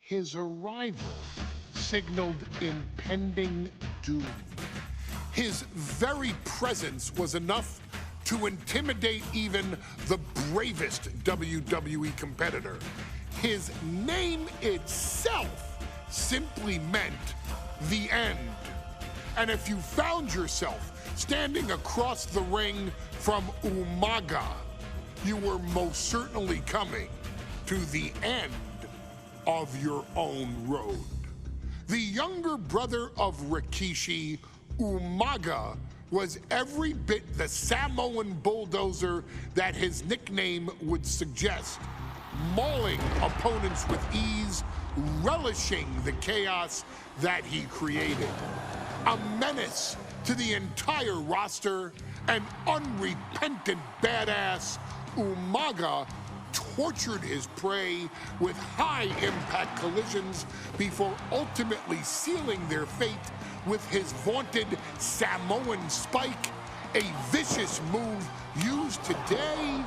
His arrival signaled impending doom. His very presence was enough to intimidate even the bravest WWE competitor. His name itself simply meant the end. And if you found yourself standing across the ring from Umaga, you were most certainly coming to the end of your own road. The younger brother of Rikishi, Umaga, was every bit the Samoan bulldozer that his nickname would suggest, mauling opponents with ease, relishing the chaos that he created. A menace to the entire roster, an unrepentant badass, Umaga tortured his prey with high-impact collisions before ultimately sealing their fate with his vaunted Samoan spike, a vicious move used today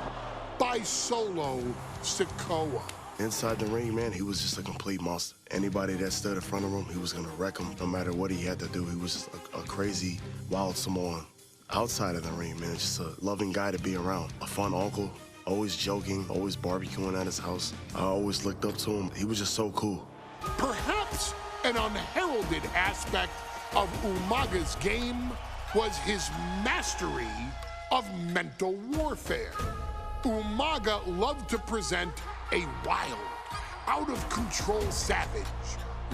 by Solo Sikoa. Inside the ring, man, he was just a complete monster. Anybody that stood in front of him, he was gonna wreck him no matter what he had to do. He was just a crazy, wild Samoan. Outside of the ring, man, just a loving guy to be around. A fun uncle, always joking, always barbecuing at his house. I always looked up to him. He was just so cool. Perhaps an unheralded aspect of Umaga's game was his mastery of mental warfare. Umaga loved to present a wild, out-of-control savage,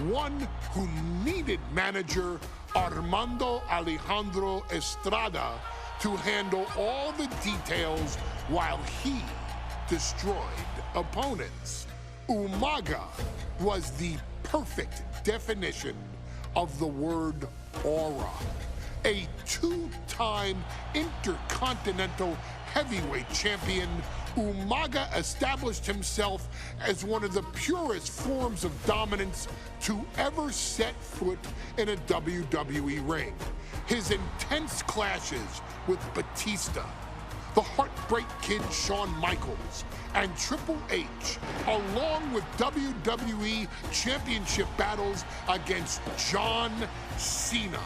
one who needed manager Armando Alejandro Estrada to handle all the details while he destroyed opponents. Umaga was the perfect definition of the word aura. A two-time intercontinental heavyweight champion, Umaga established himself as one of the purest forms of dominance to ever set foot in a WWE ring. His intense clashes with Batista, the Heartbreak Kid Shawn Michaels, and Triple H, along with WWE Championship battles against John Cena,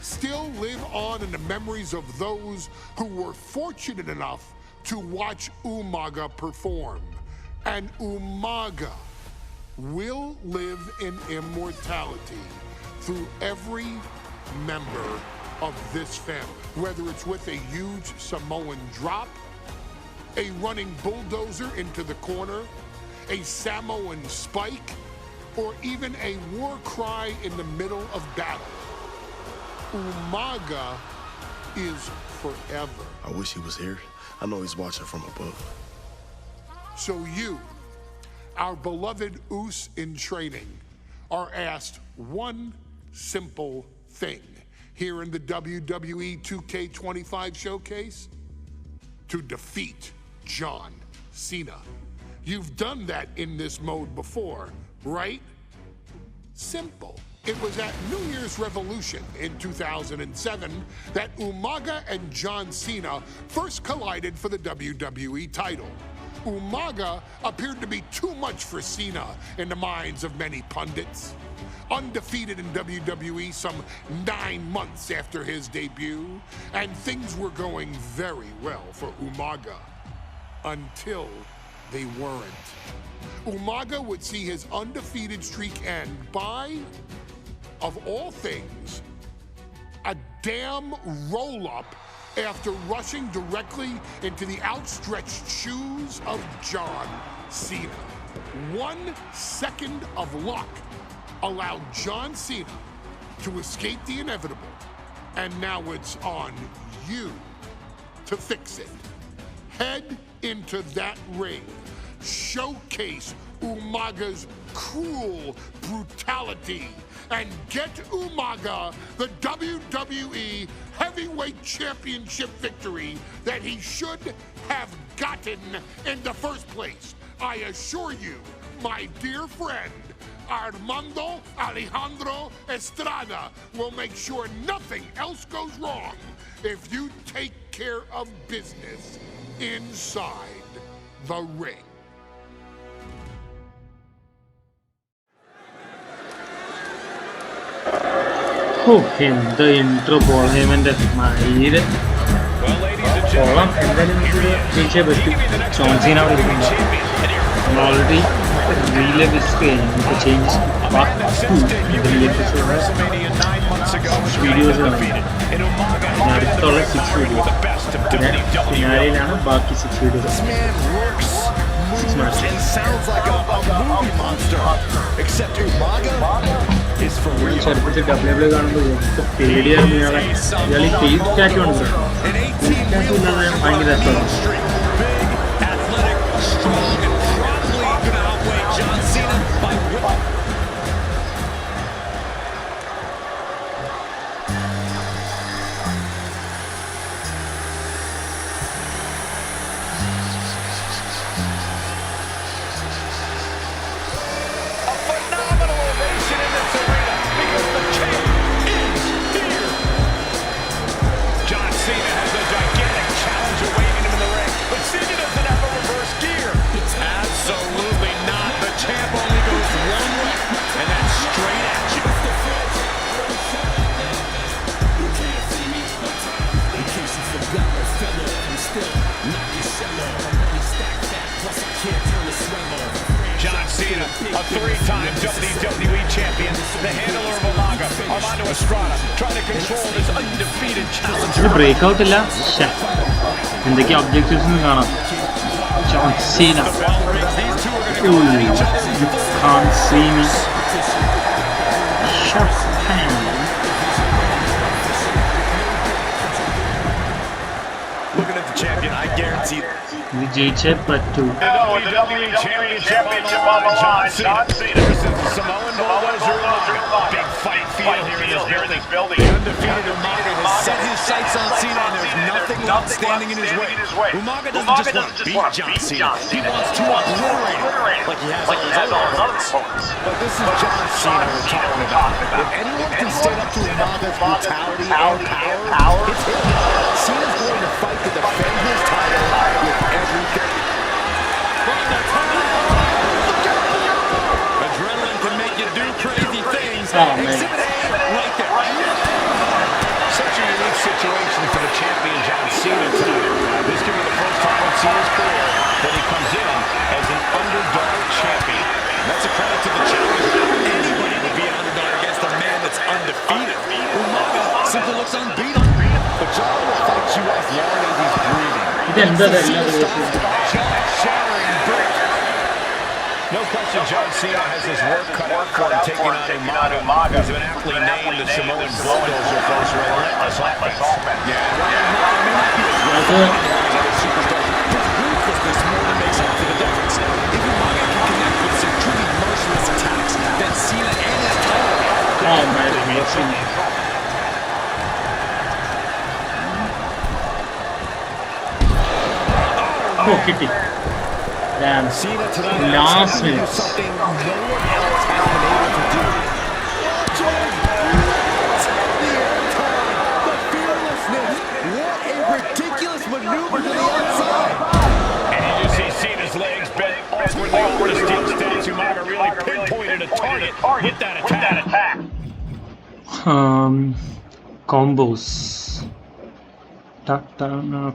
still live on in the memories of those who were fortunate enough to watch Umaga perform. And Umaga will live in immortality through every member of this family, whether it's with a huge Samoan drop, a running bulldozer into the corner, a Samoan spike, or even a war cry in the middle of battle. Umaga is forever. I wish he was here. I know he's watching from above. So you, our beloved Us in training, are asked one simple thing here in the WWE 2K25 showcase: to defeat John Cena. You've done that in this mode before, right? Simple. It was at New Year's Revolution in 2007 that Umaga and John Cena first collided for the WWE title. Umaga appeared to be too much for Cena in the minds of many pundits. Undefeated in WWE some 9 months after his debut, and things were going very well for Umaga. Until they weren't. Umaga would see his undefeated streak end by, of all things, a damn roll-up after rushing directly into the outstretched shoes of John Cena. 1 second of luck allowed John Cena to escape the inevitable, and now it's on you to fix it. Head into that ring, showcase Umaga's cruel brutality, and get Umaga the WWE Heavyweight Championship victory that he should have gotten in the first place. I assure you, my dear friend, Armando Alejandro Estrada will make sure nothing else goes wrong if you take care of business inside the ring. Oh, the intro ball him and made kolam എന്തായാലും നമുക്കൊരു ജയിച്ചേ പറ്റും. John Seena അവിടെ ഇരിക്കുന്നുണ്ട്. നമ്മൾ already relay miss കഴിഞ്ഞു. നമുക്ക് changes videos അടുത്തുള്ള 6 videos പിന്നെ ഫിനാലയിലാണ് ബാക്കി 6 വീഡിയോസ്. ചെറുപ്പത്തിൽ WWE കാണുമ്പോൾ എനിക്ക് പേടിയായിരുന്നു ഇയാളെ. ഇയാൾ ഈ ഫേസ് ടാറ്റു ഉണ്ട്. ഫേസ് ടാറ്റു ഇല്ലാതെ ഭയങ്കര രസമാണ്. A three-time WWE champion, the handler of Umaga, Armando Estrada, trying to control this undefeated challenger. Breakout illa. എന്തൊക്കെ ഒബ്ജക്റ്റീവ്സ് കാണാം. John Cena. Ooh, you can't see me. Shut down. Looking at the champion, I guarantee We jaiche pattu. WWE Championship on the line. John Cena versus Samoan Bulldozer Umaga. Big fight feel here in this building. The undefeated Umaga has set his sights on Cena, and there's nothing left standing in his way. Umaga doesn't just want to beat John Cena. He wants to obliterate him like he has all his other opponents. But this is John Cena we're talking about. If anyone can stand up to Umaga's brutality and power, it's him. Cena's going to fight to defend his title with everything. Adrenaline can make you do crazy things. Exhibit A right there. Such a unique situation for the champion John Cena tonight. This could be the first time in Cena's career that he comes in as an underdog champion. That's a credit to the challenger. Anybody would be an underdog against a man that's undefeated. Umaga simply looks unbeatable. But John will fight you as long as he's breathing. No question, John Cena has his work cut out for him taking on Umaga, who's been aptly named the Samoan Bulldozer for his relentless offense. Yeah, ruthlessness more than makes up for the difference. If Umaga can connect with some truly merciless attacks, then Cena and his title. Oh, Kitty. Damn. Last minute. Something no one else has been able to do. The fearlessness. What a ridiculous maneuver to the outside. And you just see Cena's legs bent awkwardly over the steel stance. Umaga really pinpointed a target with that attack. Combos.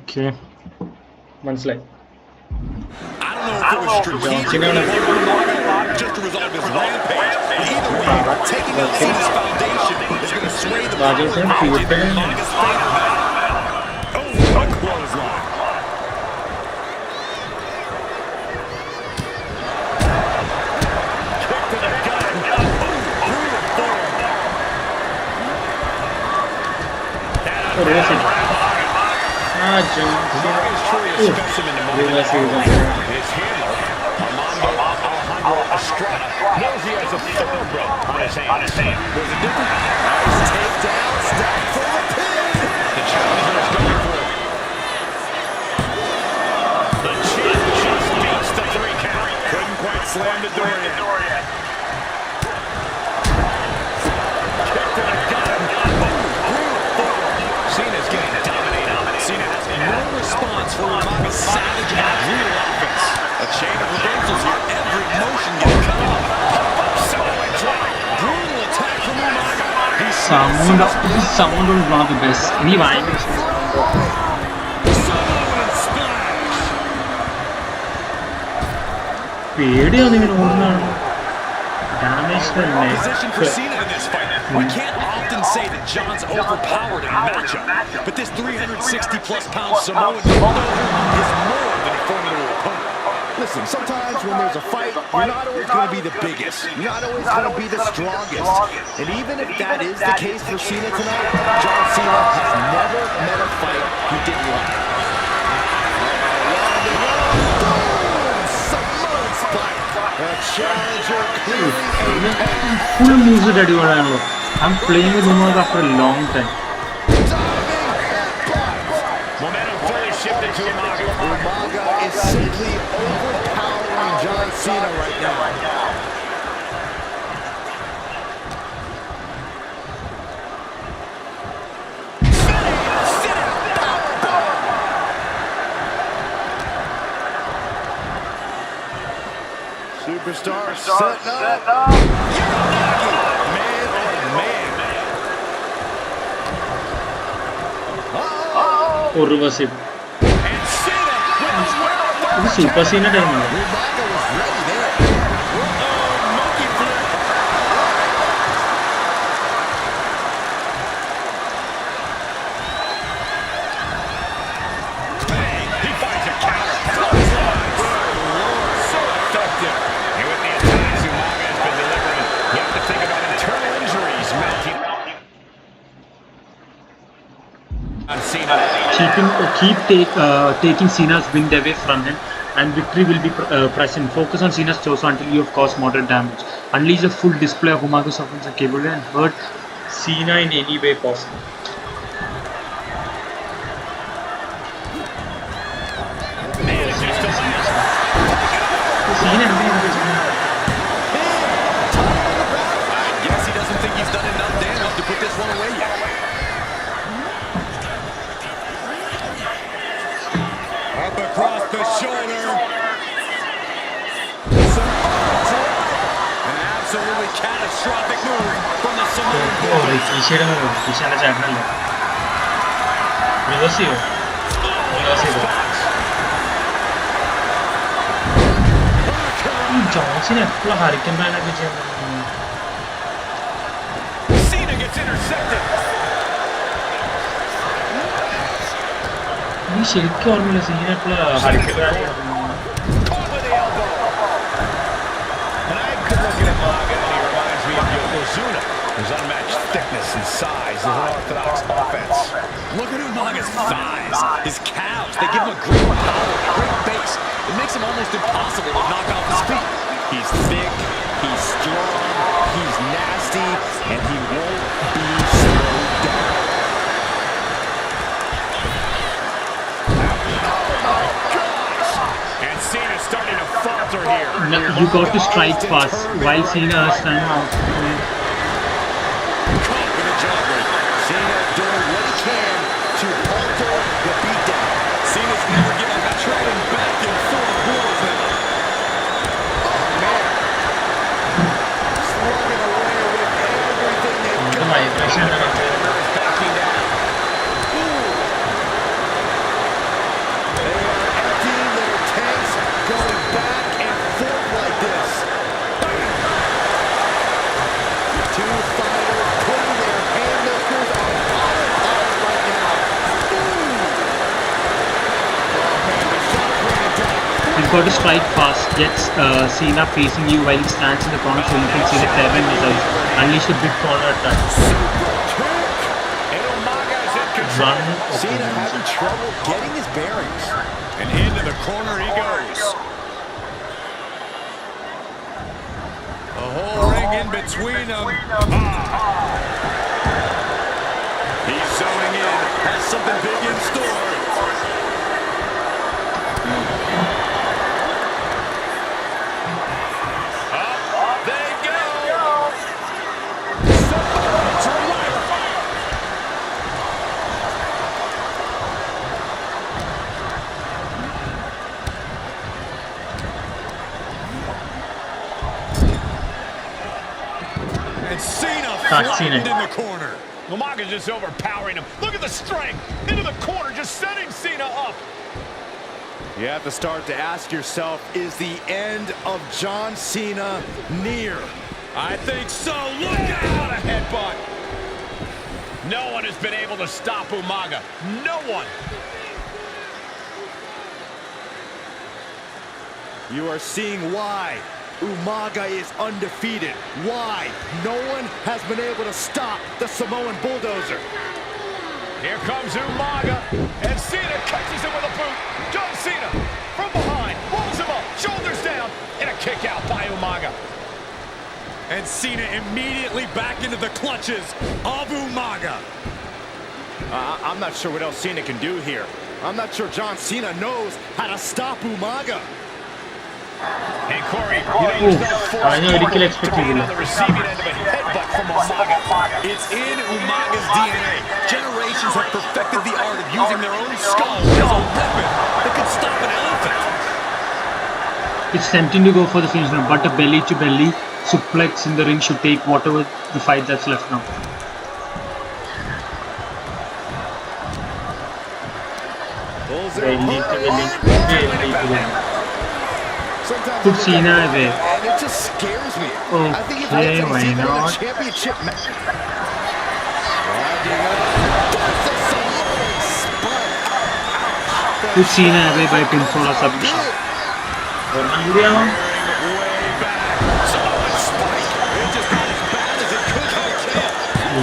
Okay. മനസ്സിലായി. I don't know if it was strategic just to resolve his rampage. Either way, taking out Cena's foundation is going to sway the Umaga's favor. Oh, what a clothesline. Kick to the gut. Brutal form. John Cena. His handler, Alejandro Estrada, knows he has a thoroughbred on his hands. There's a difference. Nice takedown, step for the pin. The challenger is going for it. The champ just beats the 3 count. Couldn't quite slam the door yet. Kick to the gut. Cena's getting dominated. Cena has no response for Umaga's savage and brutal offense. A chain of reversals here. Every motion getting cut off. Brutal attack from Umaga. He's sound was one of the best. Any wine. Damage the neck. Position for Cena in this fight. We can't often say that John's overpowered in a matchup, but this 360-plus pound Samoan is more than a formidable opponent. Listen, sometimes when there's a fight, you're not always going to be the biggest. You're not always going to be the strongest. And even if that is the case for Cena tonight, John Cena has never met a fight he didn't like. Samoan spike. A challenger clearly full music ready. I'm playing with Umaga after a long time. Momentum fully shifted to Umaga. Umaga is simply overpowering John Cena right now. Superstar setting up. Man, oh man. Or reverse it. This is Super Cena time. Umaga was ready there. Monkey flip. Bang. He finds a counter. So effective. And with the attacks Umaga has been delivering, you have to think about internal injuries mounting on Cena. Taking Cena's wind away from him, and victory will be present. Focus on Cena's torso until you have caused moderate damage. Unleash a full display of Umaga's offensive capability and hurt Cena in any way possible. Cena I guess he doesn't think he's done enough damage to put this one away yet. Up across the shoulder. An absolutely catastrophic move from the Samoan Bull. Cena gets intercepted. ശരിക്കും ഓർമ്മയില്ല സീനായിട്ടുള്ള ഹരിക്കലാണ്. Caught with the elbow. And I could look at Umaga and he reminds me of Yokozuna. His unmatched thickness and size in unorthodox offense. Look at Umaga's thighs, his calves. They give him a great power, great base. It makes him almost impossible to knock off his feet. He's thick, he's strong, he's nasty, and he won't be slowed down. And Cena's starting to falter here. You got to strike fast while Cena is standing out. Caught with a jawbreaker. Cena doing what he can to alter the beatdown. Cena's never given up, trading back and forth blows now. Oh, man. Slugging away with everything they've got. Vibration. Backing down. They are emptying their tanks, going back and forth like this. Two fighters putting their haymakers on autopilot right now. Oh man, the shot ran down. You've got to strike fast. Get Cena facing you while he stands in the corner so you can see the clever missiles. Unleash the big corner attack. And Umaga's in control. Run. Cena having trouble getting his bearings. And into the corner he goes. A whole ring in between them. He's zoning in. Has something big in store. Up they go. Somebody's right. And Cena Cutscene. In the corner. Umaga's just overpowering him. Look at the strength. Into the corner, just setting Cena up. You have to start to ask yourself, is the end of John Cena near? I think so. Look out! A headbutt. No one has been able to stop Umaga. No one. You are seeing why Umaga is undefeated. Why no one has been able to stop the Samoan Bulldozer. Here comes Umaga, and Cena catches him with a boot. John Cena from behind, rolls him up, shoulders down, and a kick out by Umaga. And Cena immediately back into the clutches of Umaga. I'm not sure what else Cena can do here. I'm not sure John Cena knows how to stop Umaga. Hey, Corey, you know, I didn't expect to be you on the receiving end of a headbutt from Umaga. It's in Umaga's DNA. Generations have perfected the art of using their own skull as a weapon that could stop an elephant. It's tempting to go for the finish now, but a belly-to-belly suplex in the ring should take whatever the fight that's left now. Belly-to-belly. Put Cena away. And it just scares me. I think if Okay, I why see the not? championship match. Put Cena away by pinfall or submission.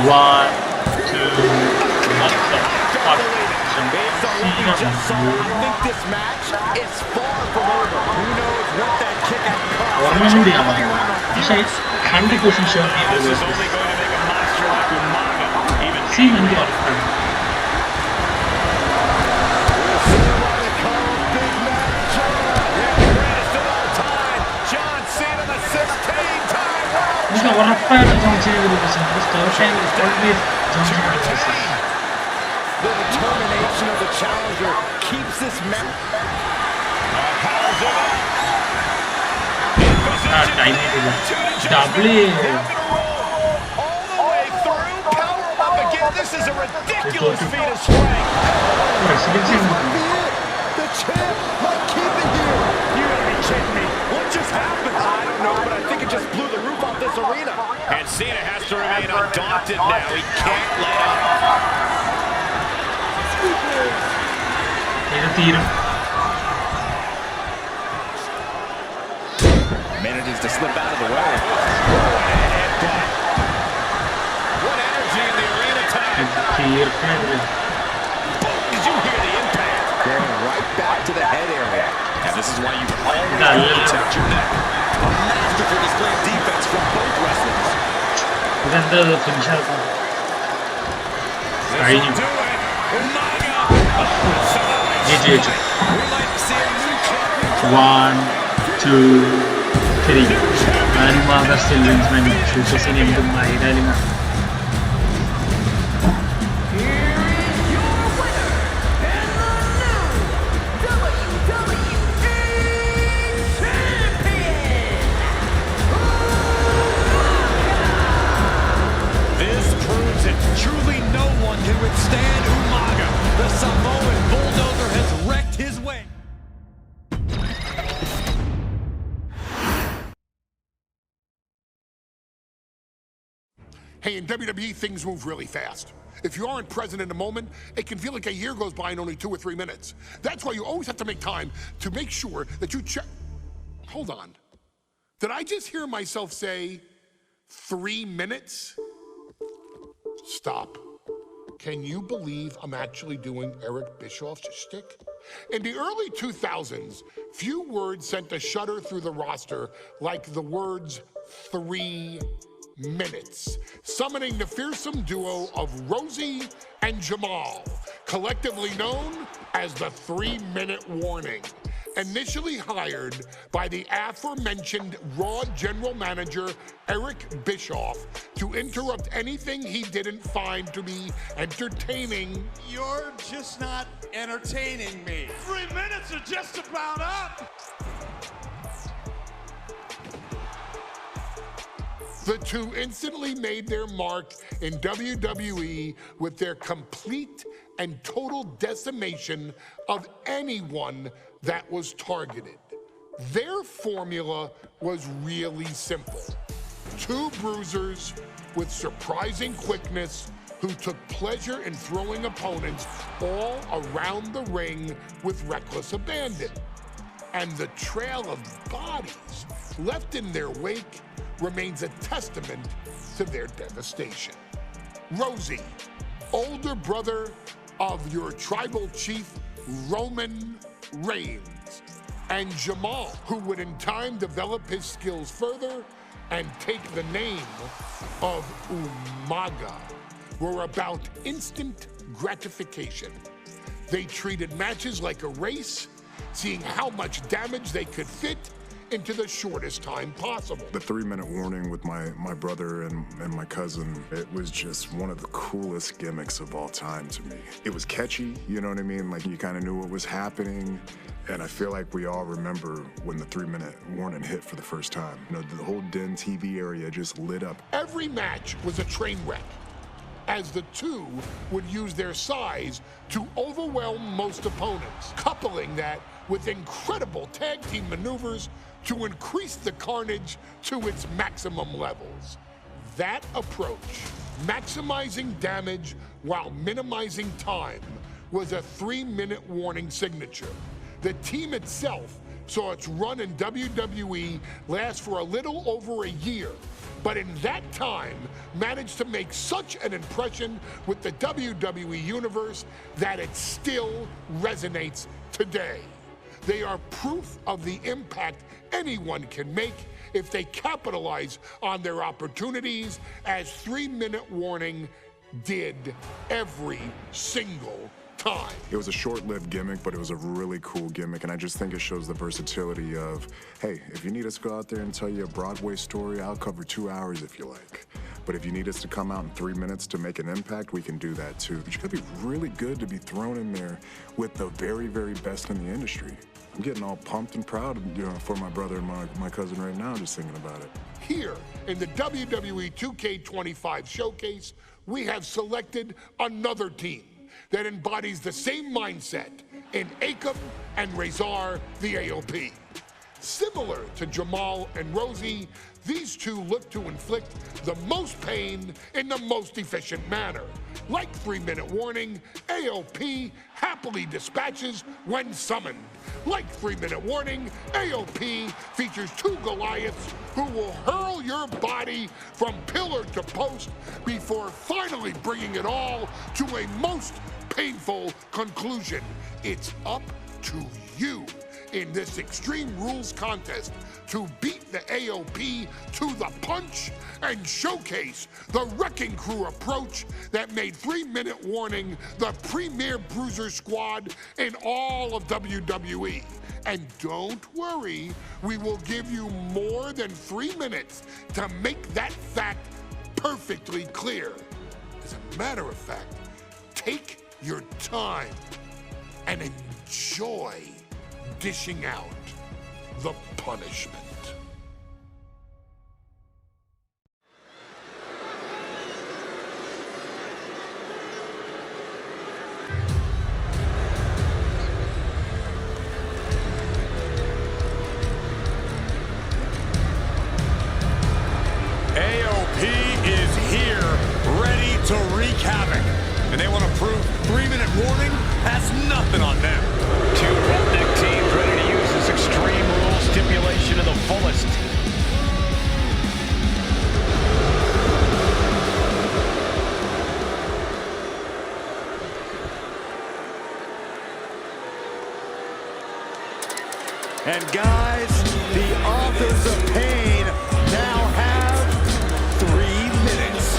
One, two, what the fuck? I think this match is far from over. Who knows what that kick out cost? പക്ഷേ 100% sure This is only going to make a monster like Umaga even Cena and the John Cena, the 16-time world It's uറപ്പായിട്ടും John Cena വിളിപ്പിച്ചത്. തീർച്ചയായും always John Cena വിളിപ്പിച്ചത്. The determination of the challenger keeps this match. Time ചെയ്തില്ല. Double all the way through, power up again. This is a ridiculous feat of strength. residency The champ might keep it here. You gotta be kidding me. What just happened? I don't know, but I think it just blew the roof off this arena. And Cena has to remain undaunted now. He can't let up. ഇത് തീരും. Manages to slip out of the way. What energy in the arena tonight. തീർക്കണത്. Did you hear the impact? Going right back to the head area. And this is why you always ഇതല്ല. protect your neck. A masterful display of defense from both wrestlers. ഇതെന്താ finish ആക്കാം. കഴിഞ്ഞു. Do it. Umaga. ജയിച്ചു. We might see a new champion. 1, 2, 3. And Umaga still wins my match. So Cena into my dilemma. This proves it. Truly no one can withstand Umaga. The Samoan Bulldozer has wrecked his way. Hey, in WWE, things move really fast. If you aren't present in the moment, it can feel like a year goes by in only 2 or 3 minutes. That's why you always have to make time to make sure that you check. Hold on. Did I just hear myself say 3 minutes? Stop. Can you believe I'm actually doing Eric Bischoff's shtick? In the early 2000s, few words sent a shudder through the roster like the words 3 minutes, summoning the fearsome duo of Rosie and Jamal, collectively known as the 3-minute warning. Initially hired by the aforementioned Raw General Manager Eric Bischoff to interrupt anything he didn't find to be entertaining. You're just not entertaining me. 3 minutes are just about up. The two instantly made their mark in WWE with their complete and total decimation of anyone that was targeted. Their formula was really simple. Two bruisers with surprising quickness who took pleasure in throwing opponents all around the ring with reckless abandon. And the trail of bodies left in their wake remains a testament to their devastation. Rosie, older brother of your tribal chief, Roman Reigns, and Jamal, who would in time develop his skills further and take the name of Umaga, were about instant gratification. They treated matches like a race, seeing how much damage they could fit into the shortest time possible. The 3-minute warning with my brother and my cousin, it was just one of the coolest gimmicks of all time to me. It was catchy, you know what I mean? Like, you kind of knew what was happening. And I feel like we all remember when the 3-minute warning hit for the first time. You know, the whole Den TV area just lit up. Every match was a train wreck, as the two would use their size to overwhelm most opponents, coupling that with incredible tag team maneuvers to increase the carnage to its maximum levels. That approach, maximizing damage while minimizing time, was a 3-minute warning signature. The team itself saw its run in WWE last for a little over a year, but in that time managed to make such an impression with the WWE Universe that it still resonates today. They are proof of the impact anyone can make if they capitalize on their opportunities, as 3-minute warning did every single time. It was a short-lived gimmick, but it was a really cool gimmick, and I just think it shows the versatility of, hey, if you need us to go out there and tell you a Broadway story, I'll cover 2 hours if you like. But if you need us to come out in 3 minutes to make an impact, we can do that too. But you gotta be really good to be thrown in there with the very, very best in the industry. I'm getting all pumped and proud, you know, for my brother and my cousin right now, just thinking about it. Here in the WWE 2K25 showcase, we have selected another team that embodies the same mindset in Akam and Razor, the AOP. Similar to Jamal and Rosie, these two look to inflict the most pain in the most efficient manner. Like 3-minute warning, AOP happily dispatches when summoned. Like 3-minute warning, AOP features two Goliaths who will hurl your body from pillar to post before finally bringing it all to a most painful conclusion. It's up to you in this Extreme Rules contest to beat the AOP to the punch and showcase the Wrecking Crew approach that made 3-minute warning the premier bruiser squad in all of WWE. And don't worry, we will give you more than 3 minutes to make that fact perfectly clear. As a matter of fact, take your time and enjoy dishing out the punishment. AOP is here, ready to wreak havoc. And they want to prove 3-minute warning has nothing on them. Two redneck teams ready to use this Extreme Rules stipulation to the fullest. And guys, the authors of pain now have 3 minutes.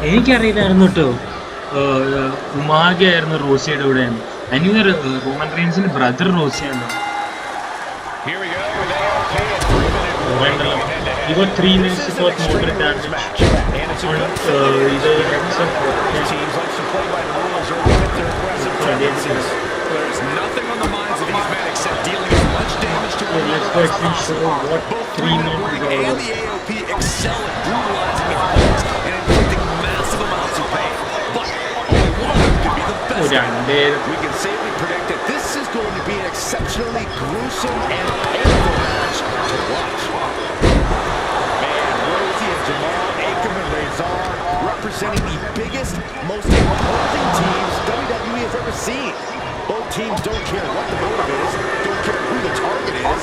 എനിക്കറിയില്ലായിരുന്നു കേട്ടോ ഉമാഗയായിരുന്നു റോസിയുടെ കൂടെ. എനിക്ക് Roman റീൻസിന്റെ brother റോസിയാണ്. He got 3 minutes to got moderate damage. Teams like to play by the rules or limit their There's nothing on the minds of these men except dealing as much damage to one let's another go as and show possible. what Both 3 minutes WWE and the AOP excel at brutalizing opponents and inflicting massive amounts of pain. But only one of them can be the best. We can safely predict that this is going to be an exceptionally gruesome and painful match to watch. Man, Rosie and Jamal, Akam and Razor representing the biggest, most imposing teams WWE has ever seen. Both teams don't care what the motive is, don't care who the target is.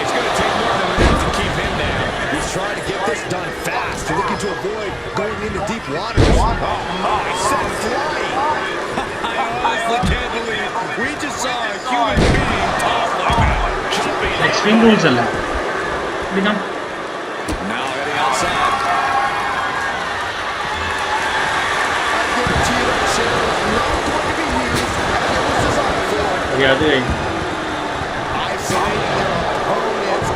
It's going to take more than a minute to keep him down. He's trying to get this done fast, looking to avoid going into deep waters. Oh my, set flying! I honestly can't believe we just saw a human being tossed like that. Extreme rules are like. Now heading outside. I guarantee you that chair is not going to be used as it was designed for. Isolating their opponents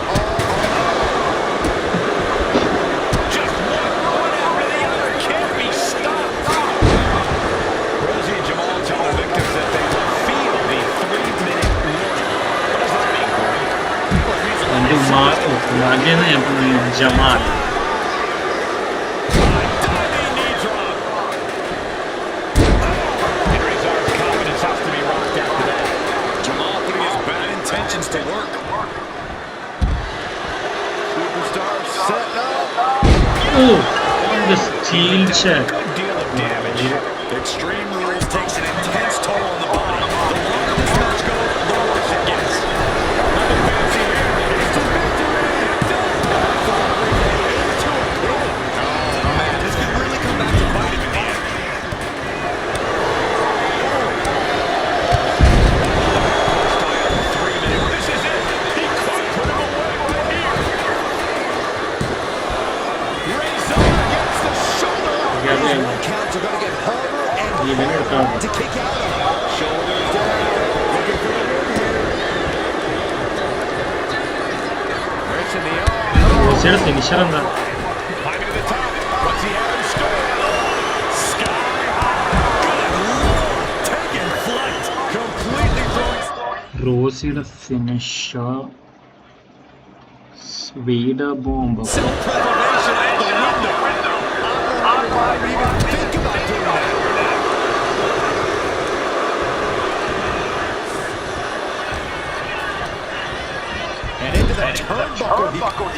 just one after the other can't be stopped. Rosie and Jamal tell the victims that they will feel the 3-minute warning. What does that mean, Corey? Jamal. To work. Superstars setting up. Oh, the steel check. Good deal of damage. Extreme Rules takes an intense toll on the body. The longer this match goes, the worse it gets. Nothing fancy here. It's to victory. Oh man, this could really come back to bite him in the end. Counts are going to get harder and harder to kick out of. Shoulders down. Looking for the win here. Where's in the arm? Climbing to the top. What's he have in store? Sky high. Good Lord. Taking flight. Completely throwing. Rosie finisher. Vader bomb. Self-preservation out the window. I don't know why we even think about doing that. And into the turnbuckle.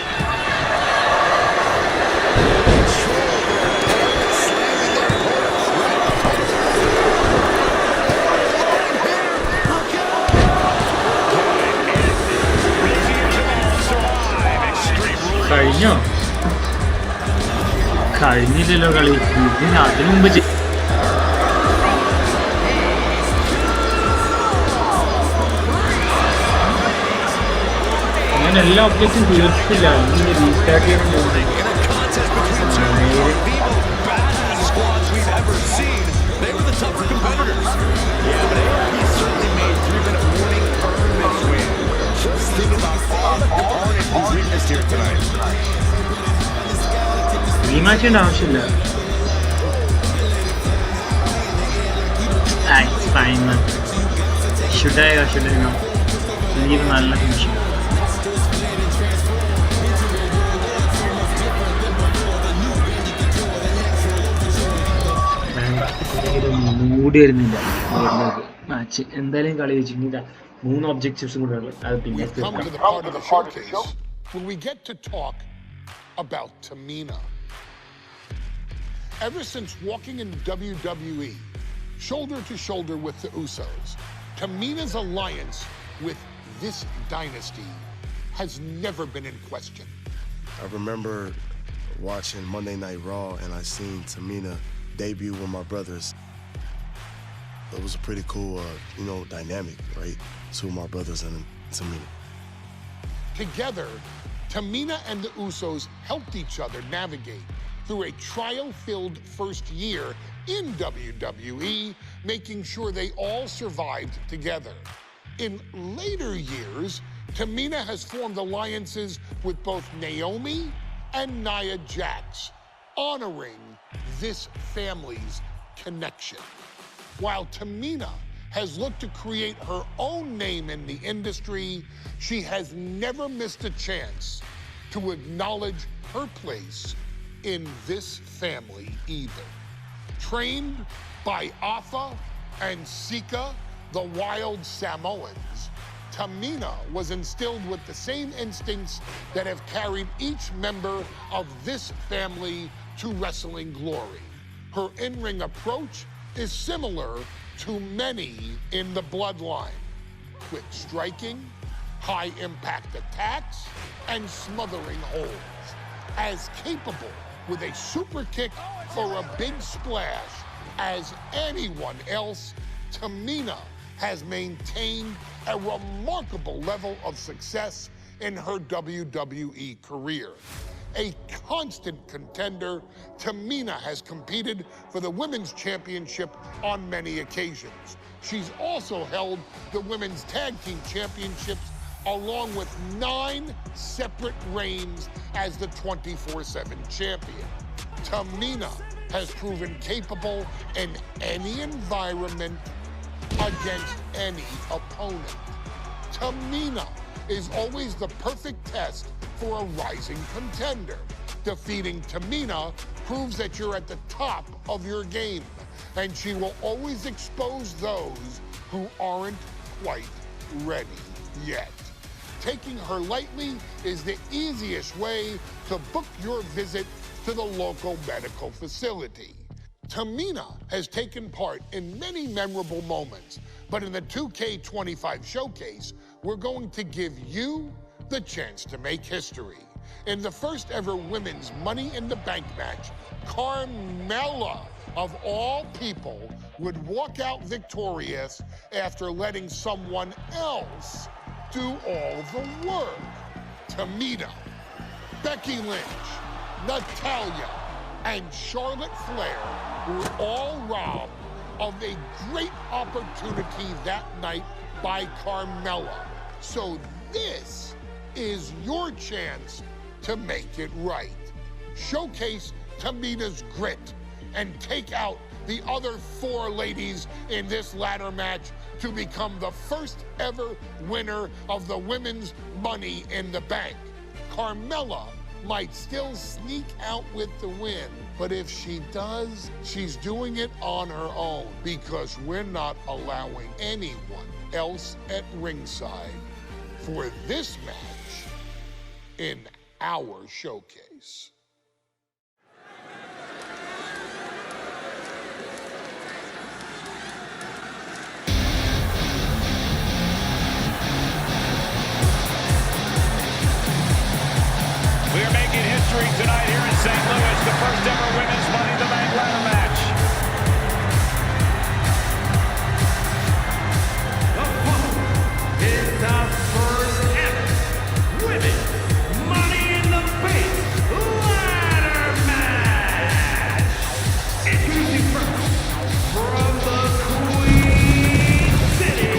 കഴിഞ്ഞില്ലല്ലോ കളി ഇതിന് അതിനു മുമ്പ് ഞാൻ എല്ലാ ഒബ്ജക്റ്റും തീർത്തില്ല ഇനി restart ചെയ്യാൻ പോകുന്നത് റീമാച്ചിന്റെ ആവശ്യമില്ല എനിക്ക് നല്ല ഫിനിഷിംഗ് മൂടി വരുന്നില്ല മാച്ച് എന്തായാലും കളി വെച്ചിട്ടുണ്ടെങ്കിൽ 3 ഒബ്ജക്റ്റീവ്സും കൂടെ ഉള്ളത് അത് പിന്നെ when we get to talk about Tamina. Ever since walking in WWE, shoulder to shoulder with the Usos, Tamina's alliance with this dynasty has never been in question. I remember watching Monday Night Raw and I seen Tamina debut with my brothers. It was a pretty cool, dynamic, right? Two of my brothers and Tamina. Together, Tamina and the Usos helped each other navigate through a trial-filled first year in WWE, making sure they all survived together. In later years, Tamina has formed alliances with both Naomi and Nia Jax, honoring this family's connection. While Tamina has looked to create her own name in the industry, she has never missed a chance to acknowledge her place in this family either. Trained by Afa and Sika, the wild Samoans, Tamina was instilled with the same instincts that have carried each member of this family to wrestling glory. Her in-ring approach is similar to many in the Bloodline: quick striking, high-impact attacks, and smothering holds. As capable with a super kick or a big splash as anyone else, Tamina has maintained a remarkable level of success in her WWE career. A constant contender, Tamina has competed for the Women's Championship on many occasions. She's also held the Women's Tag Team Championships along with 9 separate reigns as the 24/7 champion. Tamina has proven capable in any environment against any opponent. Tamina is always the perfect test for a rising contender. Defeating Tamina proves that you're at the top of your game, and she will always expose those who aren't quite ready yet. Taking her lightly is the easiest way to book your visit to the local medical facility. Tamina has taken part in many memorable moments, but in the 2K25 showcase, we're going to give you the chance to make history. In the first ever women's Money in the Bank match, Carmella, of all people, would walk out victorious after letting someone else do all the work. Tamina, Becky Lynch, Natalya, and Charlotte Flair were all robbed of a great opportunity that night by Carmella. So this is your chance to make it right. Showcase Tamina's grit and take out the other 4 ladies in this ladder match to become the first ever winner of the Women's Money in the Bank. Carmella might still sneak out with the win, but if she does, she's doing it on her own, because we're not allowing anyone else at ringside for this match in our showcase. We are making history tonight here in St. Louis, the first ever Women's Money in the Bank ladder match. The following is our first ever Women's Money in the Bank ladder match. Introducing first, from the Queen City,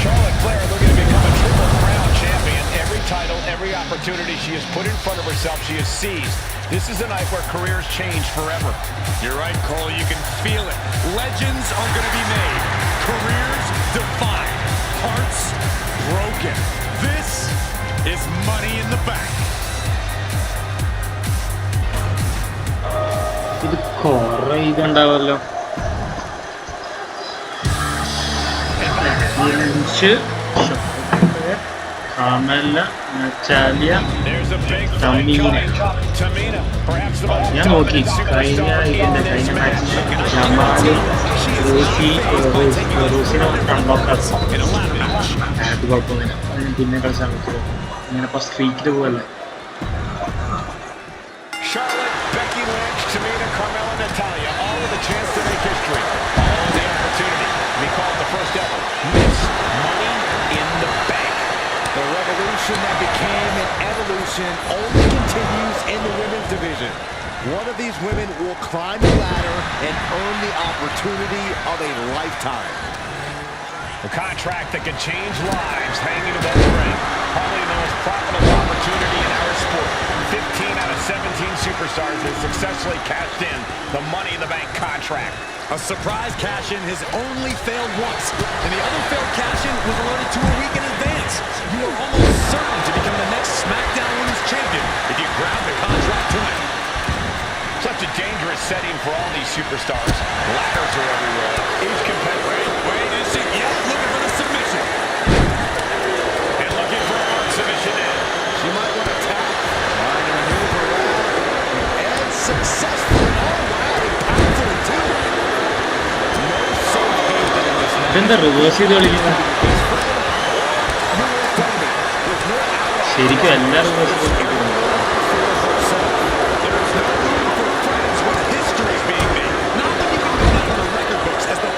Charlotte Flair looking to become a Triple Crown champion. Every title, every opportunity she has put in front of herself, she has seized. This is a night where careers change forever. You're right, Cole. You can feel it. Legends are going to be made. Careers defined. Hearts broken. This is Money in the Bank. ഇത് കൊറേ ഇതുണ്ടാവല്ലോ. Carmella, Natalya, Tamina. ഞാൻ നോക്കി കഴിഞ്ഞ മാച്ചിൽ ജമാല് റോസിനെ കണ്ടോക്കാത്ത അത് കുഴപ്പമൊന്നുമില്ല. പിന്നെ കളിച്ചാൽ പറ്റുമോ ഇങ്ങനെ ഇപ്പൊ സ്ട്രീക്കിൽ പോവല്ലേ. Charlotte, Becky Lynch, Tamina, Carmella, Natalya, all with a chance to make history. All with the opportunity to be called the first ever Miss Money in the Bank. The revolution that became an evolution only continues in the women's division. One of these women will climb the ladder and earn the opportunity of a lifetime. A contract that can change lives hanging above the ring. Probably the most profitable opportunity in our sport. 15 out of 17 superstars have successfully cashed in the Money in the Bank contract. A surprise cash-in has only failed once, and the other failed cash-in was alerted to a week in advance. You are almost certain to become the next SmackDown Women's Champion if you grab the contract tonight. Such a dangerous setting for all these superstars. Ladders are everywhere. Each competitor. Wait, is she? Yeah, looking for the submission. And looking for a hard submission in. She might want to tap. Trying to maneuver around. And successful. Oh, wow, impactfully, too. No safe haven in this match. ഇതെന്താ reverse ചെയ്ത് കളിക്കുന്നത്? ശരിക്കും എല്ലാ reverse കളിക്കുന്നത്.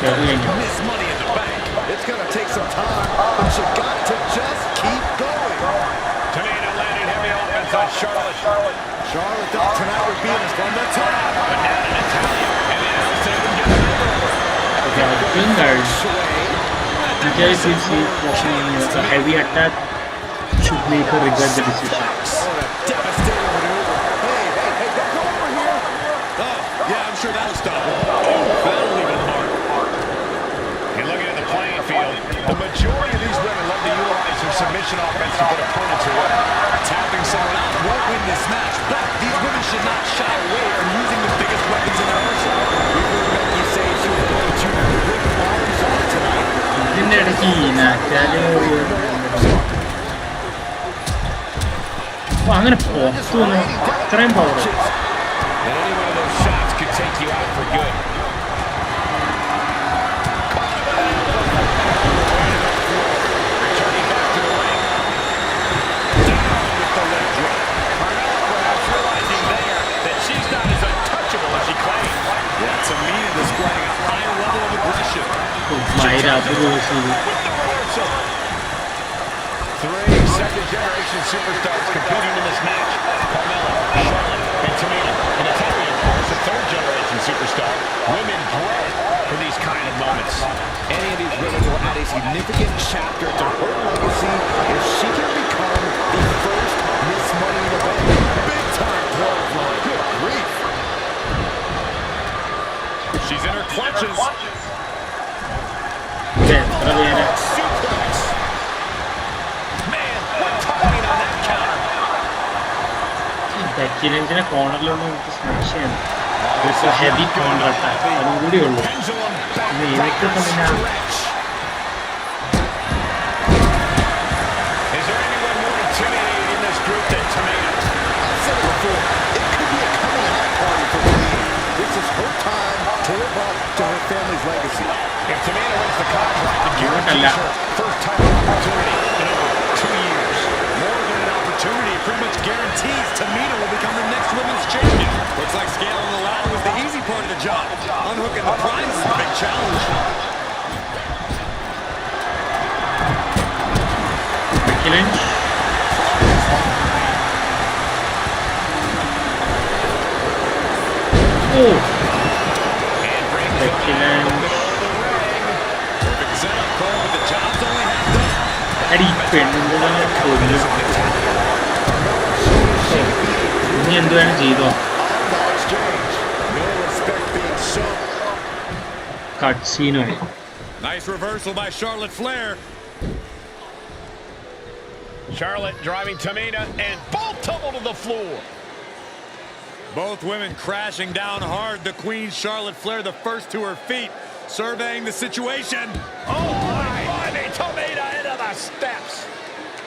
Miss Money in the Bank. It's going to take some time, but you got to just keep going. Tamina landed heavy offense on Charlotte. Charlotte thought tonight would beat us from the top. But now to Natalia. And the Allison gets a heavy attack should make her regret the decision. What a devastating maneuver. Hey, don't go over here. Oh, yeah, I'm sure that'll stop it. Oh, that'll leave a mark. And looking at the playing field, the majority of these women love to utilize their submission offense to put opponents away. Tapping someone out won't win this match, but these women should not shy away from using the biggest weapons in their arsenal. We heard Becky say she was going to rip arms off tonight. ഇതിന്റെ ഇടയ്ക്ക് അങ്ങനെ പുറത്തു വന്നു ഇത്രയും power. And any one of those shots could take you out for good. Turning back to the ring. Down with the leg drop. Carmella perhaps realizing there that she's not as untouchable as she claimed. Yeah, Tamina displaying a higher level of aggression. മൈര അത് reverse ചെയ്തു. With the reversal. 3 second-generation superstars competing in this match. Carmella, Charlotte, and Tamina. And Natalia, of course, a third-generation superstar. Women bred for these kind of moments. Any of these women will add a significant chapter to her legacy if she can become the first Miss Money in the Bank. Big-time bloodline. Good grief. She's in her clutches. എത്ര പേര് Suplex. Man, what timing on that counter. Becky ലഞ്ചിനെ കോർണറിലൊന്നും എനിക്ക് സംശയമാണ്. Heavy corner attack അതും കൂടി ഉള്ളൂ. Pendulum ഇത് ഇതൊക്കെ തന്നെ stretch. Is there anyone more intimidating in this group than Tamina? I've said it before. It could be a coming out party for me. This is her time to live up to her family's legacy. If Tamina wins the contract, it guarantees her first title opportunity in over 2 years. More than an opportunity, it pretty much guarantees Tamina will become the next women's champion. Looks like scaling the ladder was the easy part of the job. Unhooking the prize is the big challenge. Becky lunch Becky lunch Perfect setup, Cole, but the job's only half done. അടി പെണ്ണുങ്ങളെ കൊല്ലും. ഇനി എന്ത് വേണം ചെയ്തോ. No respect being shown. Cut Sinai. Nice reversal by Charlotte Flair. Charlotte driving Tamina, and both tumble to the floor. Both women crashing down hard. The Queen, Charlotte Flair, the first to her feet, surveying the situation. Oh, my. Tamina into the steps.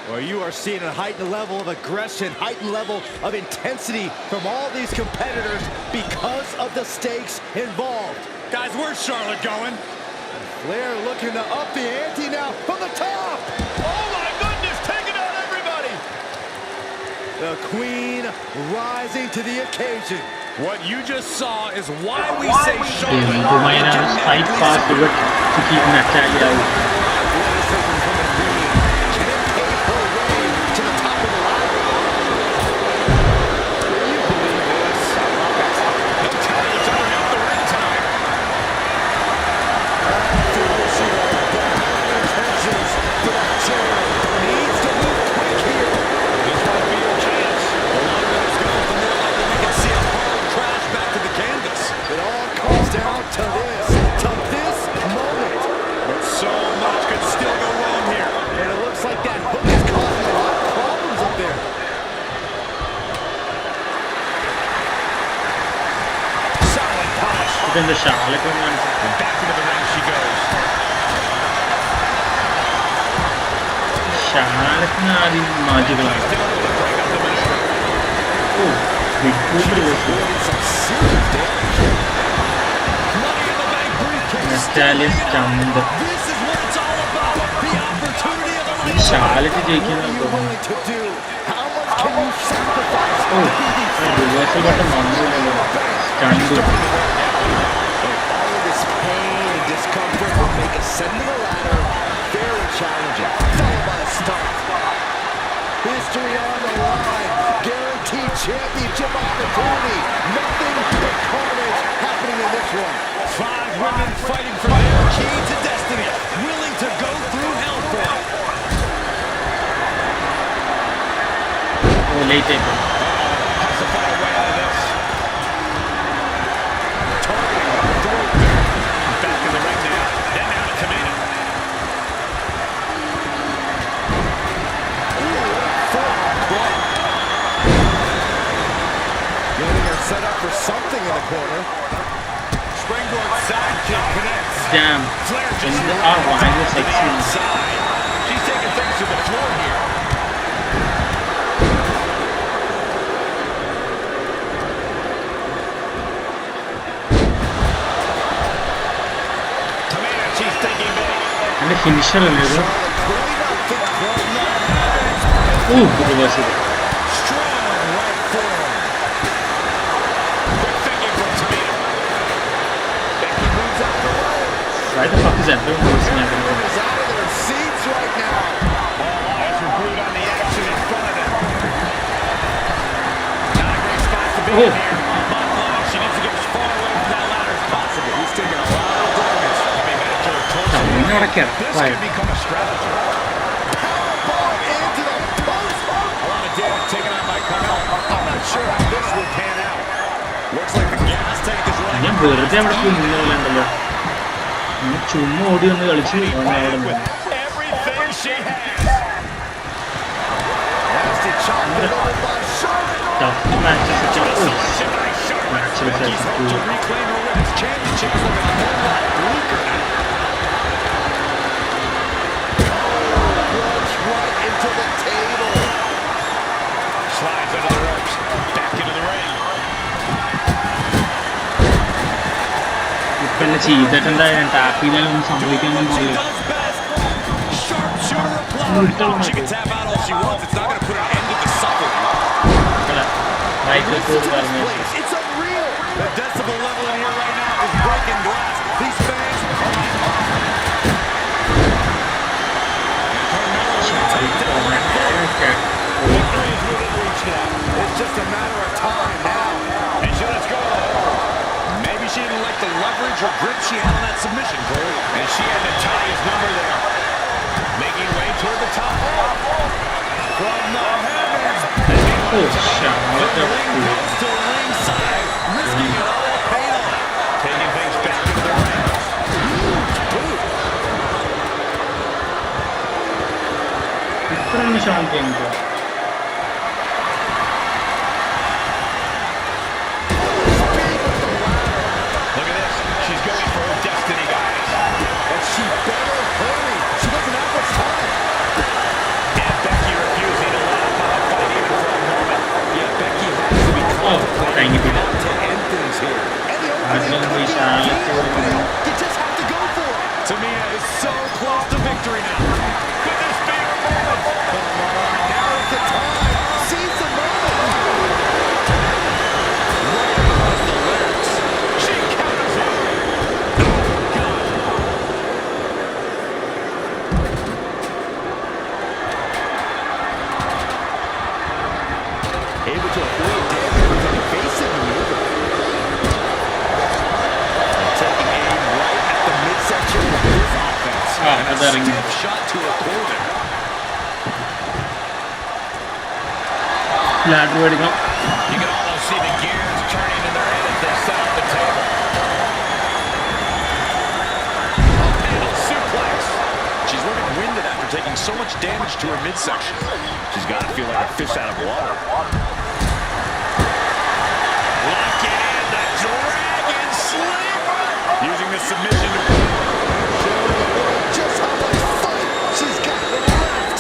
Well, you are seeing a heightened level of aggression, heightened level of intensity from all these competitors because of the stakes involved. Guys, where's Charlotte going? Flair looking to up the ante now from the top. Oh, my goodness, taking out everybody. The Queen rising to the occasion. What you just saw is why we say Charlotte. എന്തുമായാണ് spike pass to keep Natalia out. in the Charlotte one. Back into the ring she goes. Charlotte na adi magical. Oh, big good reversal. Natalia stunned. Charlotte taking a go. Oh, reversal button on stunned. All this pain and discomfort will make ascending a ladder very challenging. Followed by a start. History on the line. Guaranteed championship opportunity. Nothing but carnage happening in this one. 5 women fighting for their key to destiny. Willing to go through hell for it. Oh, late tape. Has to find a way out of this. Targeting the throat. Back in the ring now. Then now to Tamina. Getting her set up for something in the corner. Springboard side kick connects. Damn. Flair just And our wine was to the excellent. outside. She's taking things to the floor here. Tamina, she's thinking big. And the finisher already. Oh, good reversal. Strong right form. Quick thinking from Tamina. Becky moves out of the way. Why the fuck is everyone voicing everything? Is out of their seats right now. All eyes are glued on the action in front of them. Not a great spot to be in here. Bottom line, she needs to get as far away from that ladder as possible. He's taking a lot of damage. Coming back to her torso. This could become a strategy. Powerbomb into the post. A lot of damage taken on by Carmel. I'm not sure how this will pan out. Looks like the gas tank is running. ഞാൻ വെറുതെ അവിടെ കുഞ്ഞുണ്ടല്ലോ ചുമ്മാ ഓടി ഒന്ന് കളിച്ച് അവിടെ With everything she has. Nasty chop delivered by Charlotte. Tough matches Selection by Charlotte. Becky's hope to reclaim her women's championship is looking a whole lot bleaker now. Runs right into the table. Slides under the ropes. Back into the ring. ഇപ്പൊ എന്നെ ചെയ്തിട്ടുണ്ടായിരുന്നു tap ചെയ്താലൊന്നും സംഭവിക്കാനൊന്നും She പോകില്ല does best. Sharpshooter applied. She can tap out all she wants. It's not going to put an end to the suffering. അല്ല microphone പറഞ്ഞു It's unreal. The decibel level in here right now is breaking glass. These fans are on fire. Victory is within reach now. It's just a matter of time now. And she lets go. Maybe she didn't like the leverage or grip she had on that submission, Cole. And she had to tie his number there. Making way toward the top rope. From the heavens. Oh, Charlotte. The ring goes to ringside. Risking it all, paying off. Taking things back into the ring. ഇത്രയാണ് Sean ചെയ്യുന്നത് Look at this. She's going for her destiny, guys. And she better hurry. She doesn't have much time. And Becky refusing to let up on the fight even for a moment. Yeah, Becky has to be Oh, thank you. to end things here. And the That's only gonna be thing Charlotte. you just have to go for it. Tamina is so close to victory now. Could this be her moment? Come on, now is the time. Seize the moment. Right across the lyrics. She counters it. Able to avoid damage with an evasive maneuver. Taking aim right at the midsection of this offense. അതറിഞ്ഞു Stiff shot to her core there. Ladder മേടിക്കണം You can almost see the gears turning in their head as they set up the table. Handle suplex. She's running winded after taking so much damage to her midsection. She's got to feel like a fish out of water. Lock it in, the Dragon Sleeper. using the submission to just how much fight she's got left.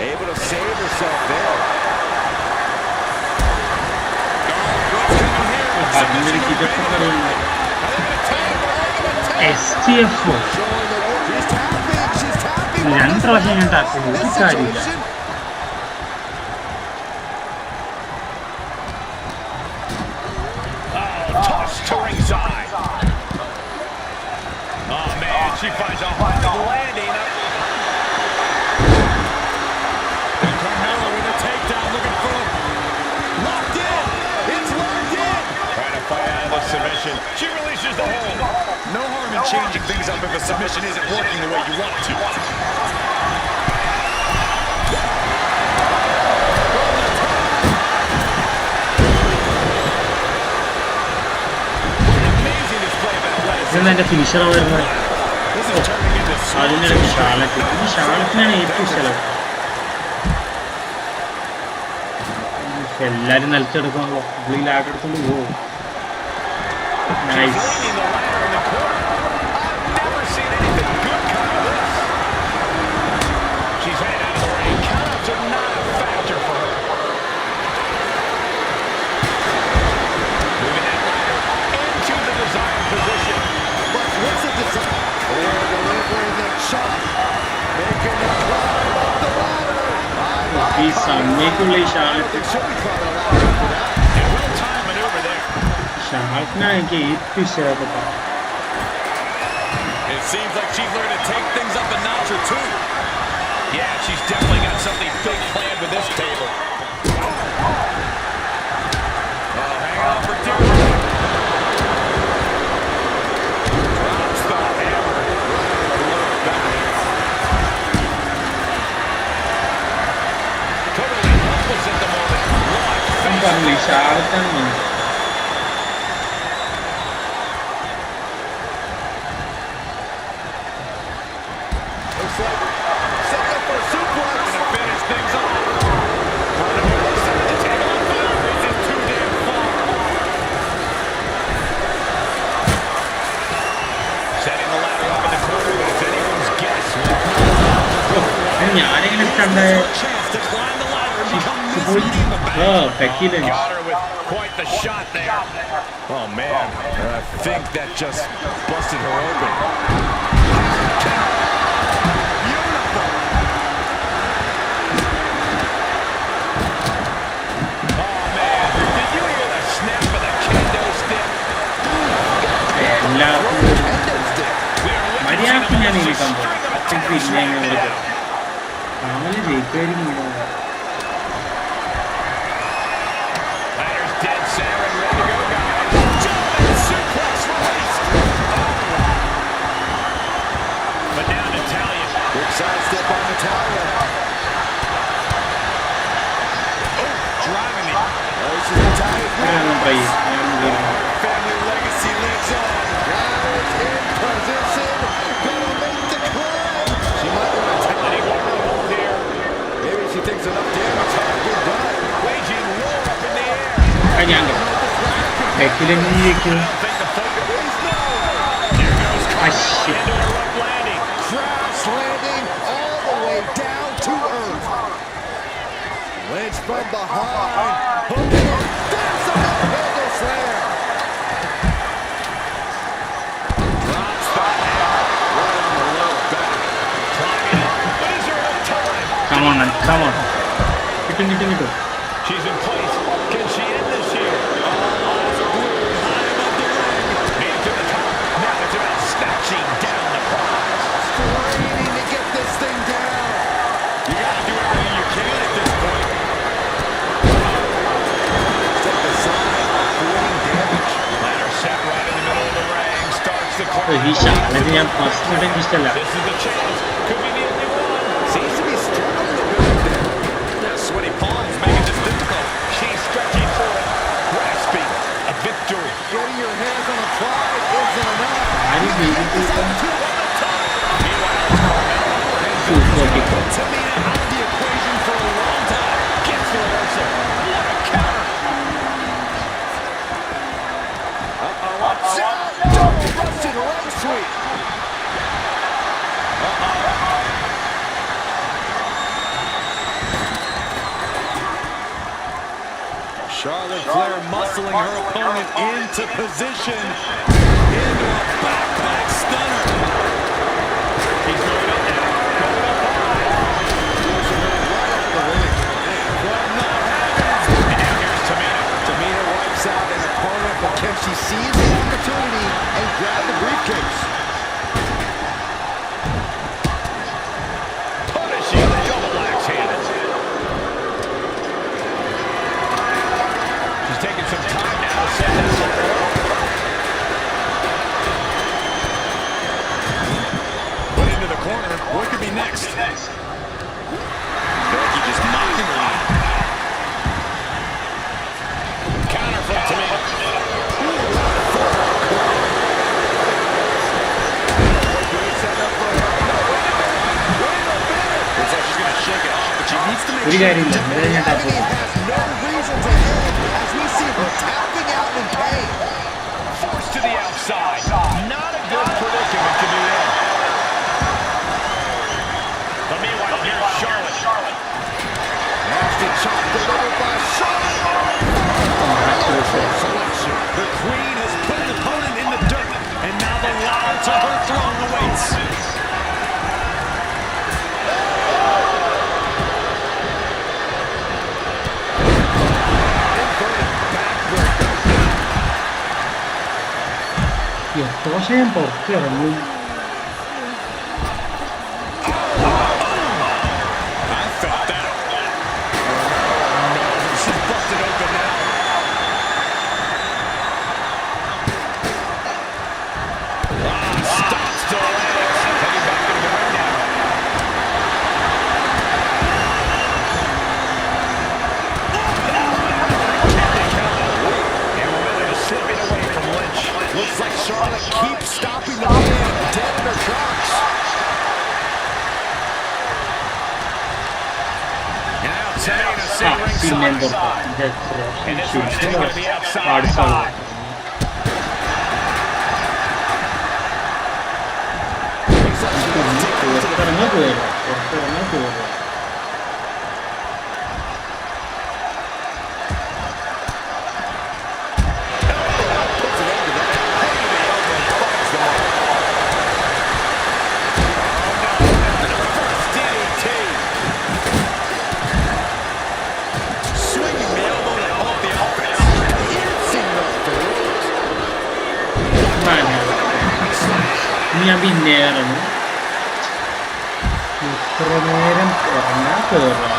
Able to save herself there. STF. രണ്ട് പ്രാവശ്യം ഞാൻ tap ചെയ്തു ഒരു കാര്യമില്ല. to ringside. Oh man, she finds a hard landing. And Carmella with a takedown, looking for locked in. It's locked in. Trying to fight out of the submission. She releases the hold. No harm in changing things up if a submission isn't working the way you want it to. ഇതെന്നെ finisher വരുന്നത് അതിനിടയ്ക്ക് Charlotte. ഈ ഷാർലറ്റിനാണ് ഏറ്റവും ഇഷ്ടം. എല്ലാരും നിലത്തെടുക്കുമ്പോ പുള്ളി ലാഗെടുത്തോണ്ട് പോകും. Nice. ഈ സമയത്തുള്ള ഈ ഷാർലറ്റിനാണ് എനിക്ക് ഏറ്റവും ഇഷ്ടപ്പെട്ട. It seems like she's learned to take things up a notch or two. Yeah, she's definitely got something big planned with this table. Oh, hang on for dear life. Drops the hammer. Totally helpless at the moment. പറഞ്ഞില്ലേ ഷാർലറ്റാണ്. ഞാനിങ്ങനെ കണ്ടേ quite the shot there. Oh man, I think that just busted her open. Beautiful. Oh man, did you hear the snap of the kendo stick? മര്യാദക്ക് ഞാൻ ഈ സംഭവം അവന് ജയിക്കായിരിക്കും. Sidestep on Natalia. Oh, driving me. This is Natalia. Family legacy lives on. Now it's in position. Gonna make the climb. She might want to take any more hold here. Maybe she thinks enough damage has been done. Waging war up in the air. Here goes Crash landing all the way down to earth. Lynch from behind. Hooking it. There's another handle slam. Drops the hammer. Right on the low back. Climbing up. But is there enough time? Come on, man. Come on. Get in. She's in place. Can she end this here? Eyes are blue. High above the ring. Made it to the top. Now it's about snatching down the prize. Straining to get this thing down. You gotta do everything you can at this point. Step aside, avoiding damage. Ladder set right in the middle of the ring. Starts the clock. ഈ Charlotte ഞാൻ first ഇഷ്ടമല്ല. This is the chance. Could be the only one. Seems to be struggling a bit there. That sweaty palms making this difficult. She's stretching for it. Grasping a victory. Getting your hands on the prize isn't enough. ആരും ജയിച്ചിട്ടില്ല. Tamina out of the equation for a long time. Gets the reversal. What a counter. Watch out. Flair muscling her opponent into position. Into a back stunner. He's going up now. Going up high. And now here's Tamina. Tamina wipes out an opponent, but can she seize the opportunity and grab the briefcase? Punishing the double axe handed. She's taking some time now to set this up. Put into the corner. What could be next? Becky just knocking her out. Counter from Tamina. Looks like she's going to shake it off, but she needs to make ഒരു sure കാര്യമില്ല Tamina has no reason to hang as we see her tapping out in pain. Forced to the outside. Not a good predicament to be in. But meanwhile, here's Charlotte. Nasty chop delivered by Charlotte. The Queen has put an opponent in the dirt, and now the ladder to her throne awaits. തോശയും പുറത്തിറങ്ങും I felt that. No, she's busted open now. Stops to the legs. Heading back into the ring now. And momentum is slipping away from Lynch. Looks like Charlotte keeps stopping the man dead in her tracks. And now Tamina sitting പിന്നെ ringside. And this one's taken to the outside. പുറത്തിറങ്ങാൻ പോയല്ലോ പുറത്തിറങ്ങാൻ പോയല്ലോ ഞാൻ പിന്നെ ഇറങ്ങും ഇത്ര നേരം ഉറങ്ങാൻ കയറാം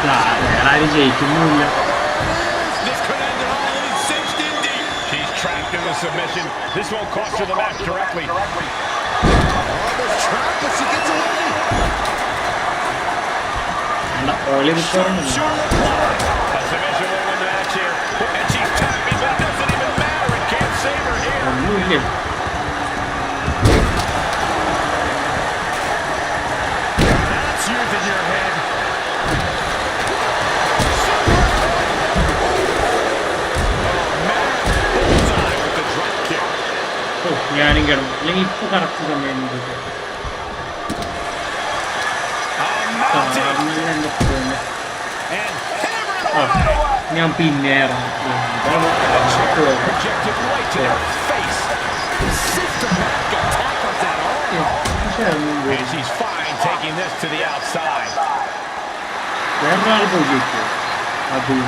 വേറെ ആരും ജയിക്കുന്നുമില്ല This could end it all. He's cinched in deep. She's trapped in the submission. This won't cost her the match directly. Almost trapped, but she gets away. Oli വിൽക്കാറുണ്ട് A submission will win the match here. And she's tapping, but it doesn't even matter. It can't save her here. ഒന്നുമില്ലേ That's using your head. Bullseye with the drop kick. ഞാനും കിടന്നു അല്ലെങ്കിൽ ഇപ്പൊ correct സമയം ഞാൻ പിന്നെ Projected right to their face. Systematic attack of that arm. And she's fine taking this to the outside. വേറൊരാൾ പോയി ജയിച്ചു അതും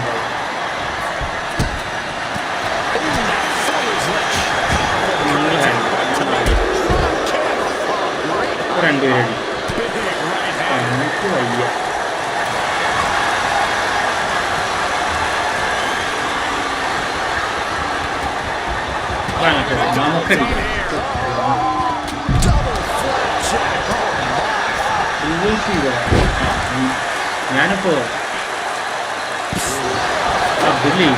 രണ്ടുപേരടി എനിക്ക് വയ്യ നമുക്കടി ഞാനിപ്പോ അതില്ലേ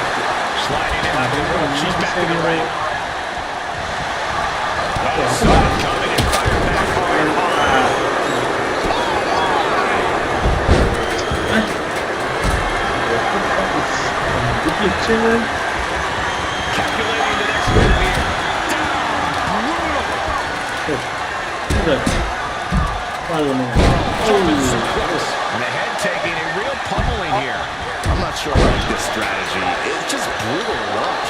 Calculating the next move here. Down. And the head taking a real pummeling here. not sure I like this strategy. It's just brutal to watch.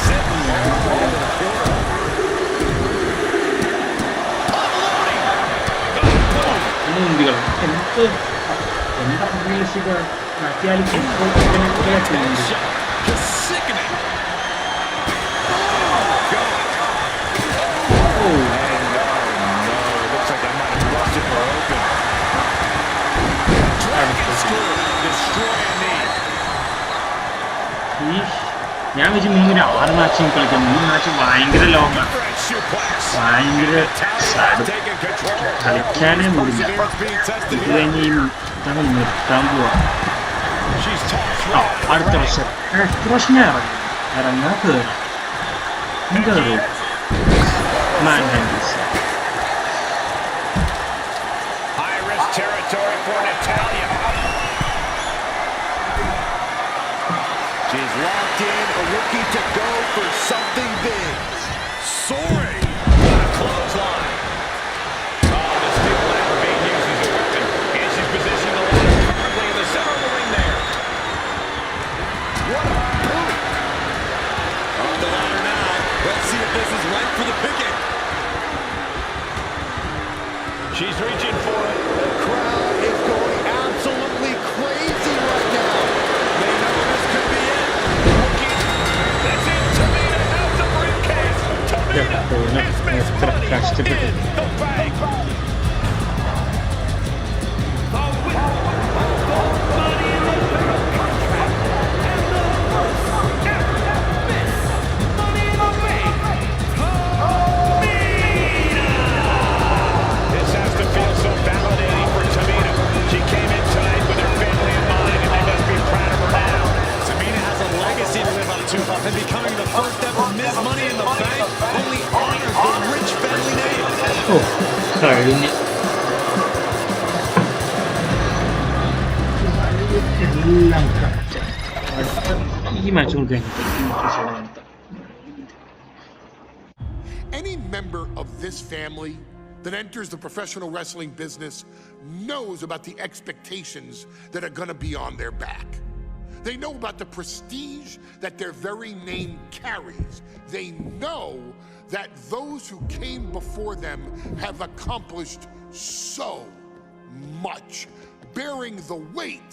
Sitting there in the corner. Just sickening. ഞാൻ വെച്ച് മൂന്നിന് 6 മാച്ചും കളിക്കാം. 3 match ഭയങ്കര ലോങ്ങാണ്, ഭയങ്കര കളിക്കാനേ മൂടില്ല. ഇത് കഴിഞ്ഞ് ഈ തമ്മിൽ നിർത്താൻ പോവാ. അടുത്ത പ്രാവശ്യം ഞാൻ ഇറങ്ങാൻ കയറി മാൻ handles. Territory for Natalia. She's locked in, looking to go for something big. Soaring. Clothesline. Oh, this steel ladder being used as a weapon. And she's positioned the ladder perfectly in the center of the ring there. What a move. On the ladder now. Let's see if this is right for the picking. She's reaching for it. The crowd is going absolutely crazy right now. They know this could be it. That's it. Tamina has the briefcase. Tamina has Miss Money in the bank. The winner of the Money in the Bank contract and the first ever Miss Money in the Bank, Tamina. This has to feel so validating for Tamina. She came in tonight with her family in mind, and they must be proud of her now. Tamina has a legacy to live up to, and becoming the first ever Miss Money in the Bank only honors the rich family name. കഴിഞ്ഞ് എല്ലാം correct. അടുത്ത ഈ match കൂടി കഴിഞ്ഞിട്ട് Any member of this family that enters the professional wrestling business knows about the expectations that are going to be on their back. They know about the prestige that their very name carries. They know that those who came before them have accomplished so much. Bearing the weight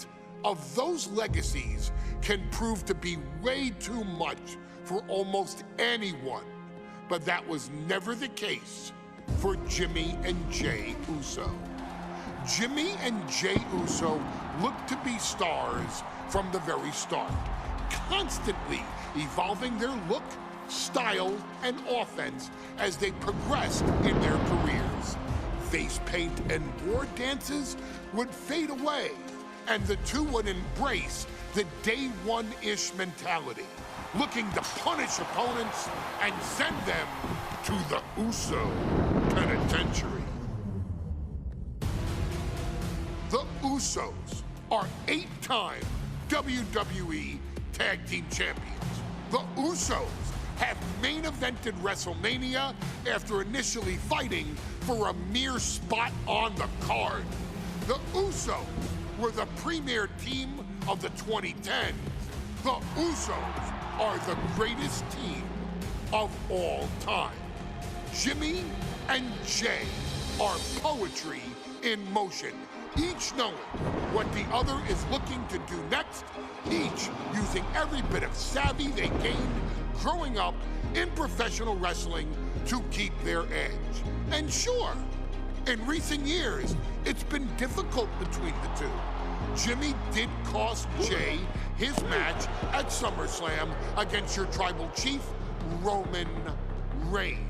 of those legacies can prove to be way too much for almost anyone. But that was never the case for Jimmy and Jey Uso. Jimmy and Jey Uso looked to be stars from the very start, constantly evolving their look, style, and offense as they progressed in their careers. Face paint and war dances would fade away, and the two would embrace the day one-ish mentality, looking to punish opponents and send them to the Uso penitentiary. The Usos are 8-time WWE Tag Team Champions. The Usos have main evented WrestleMania after initially fighting for a mere spot on the card. The Usos were the premier team of the 2010s. The Usos are the greatest team of all time. Jimmy and Jey are poetry in motion, each knowing what the other is looking to do next, each using every bit of savvy they gained growing up in professional wrestling to keep their edge. And sure, in recent years, it's been difficult between the two. Jimmy did cost Jey his match at SummerSlam against your tribal chief, Roman Reigns.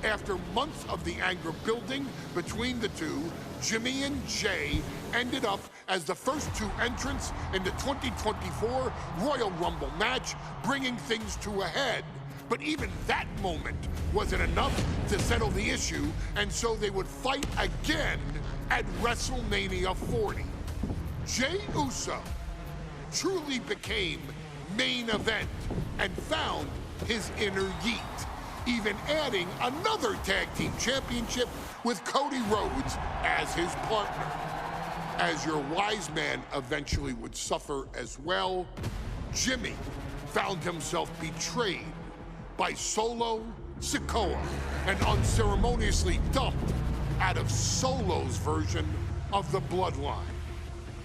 After months of the anger building between the two, Jimmy and Jey ended up as the first two entrants in the 2024 Royal Rumble match, bringing things to a head. But even that moment wasn't enough to settle the issue, and so they would fight again at WrestleMania 40. Jey Uso truly became main event and found his inner yeet, even adding another tag team championship with Cody Rhodes as his partner. as your wise man eventually would suffer as well, Jimmy found himself betrayed by Solo Sikoa and unceremoniously dumped out of Solo's version of the Bloodline.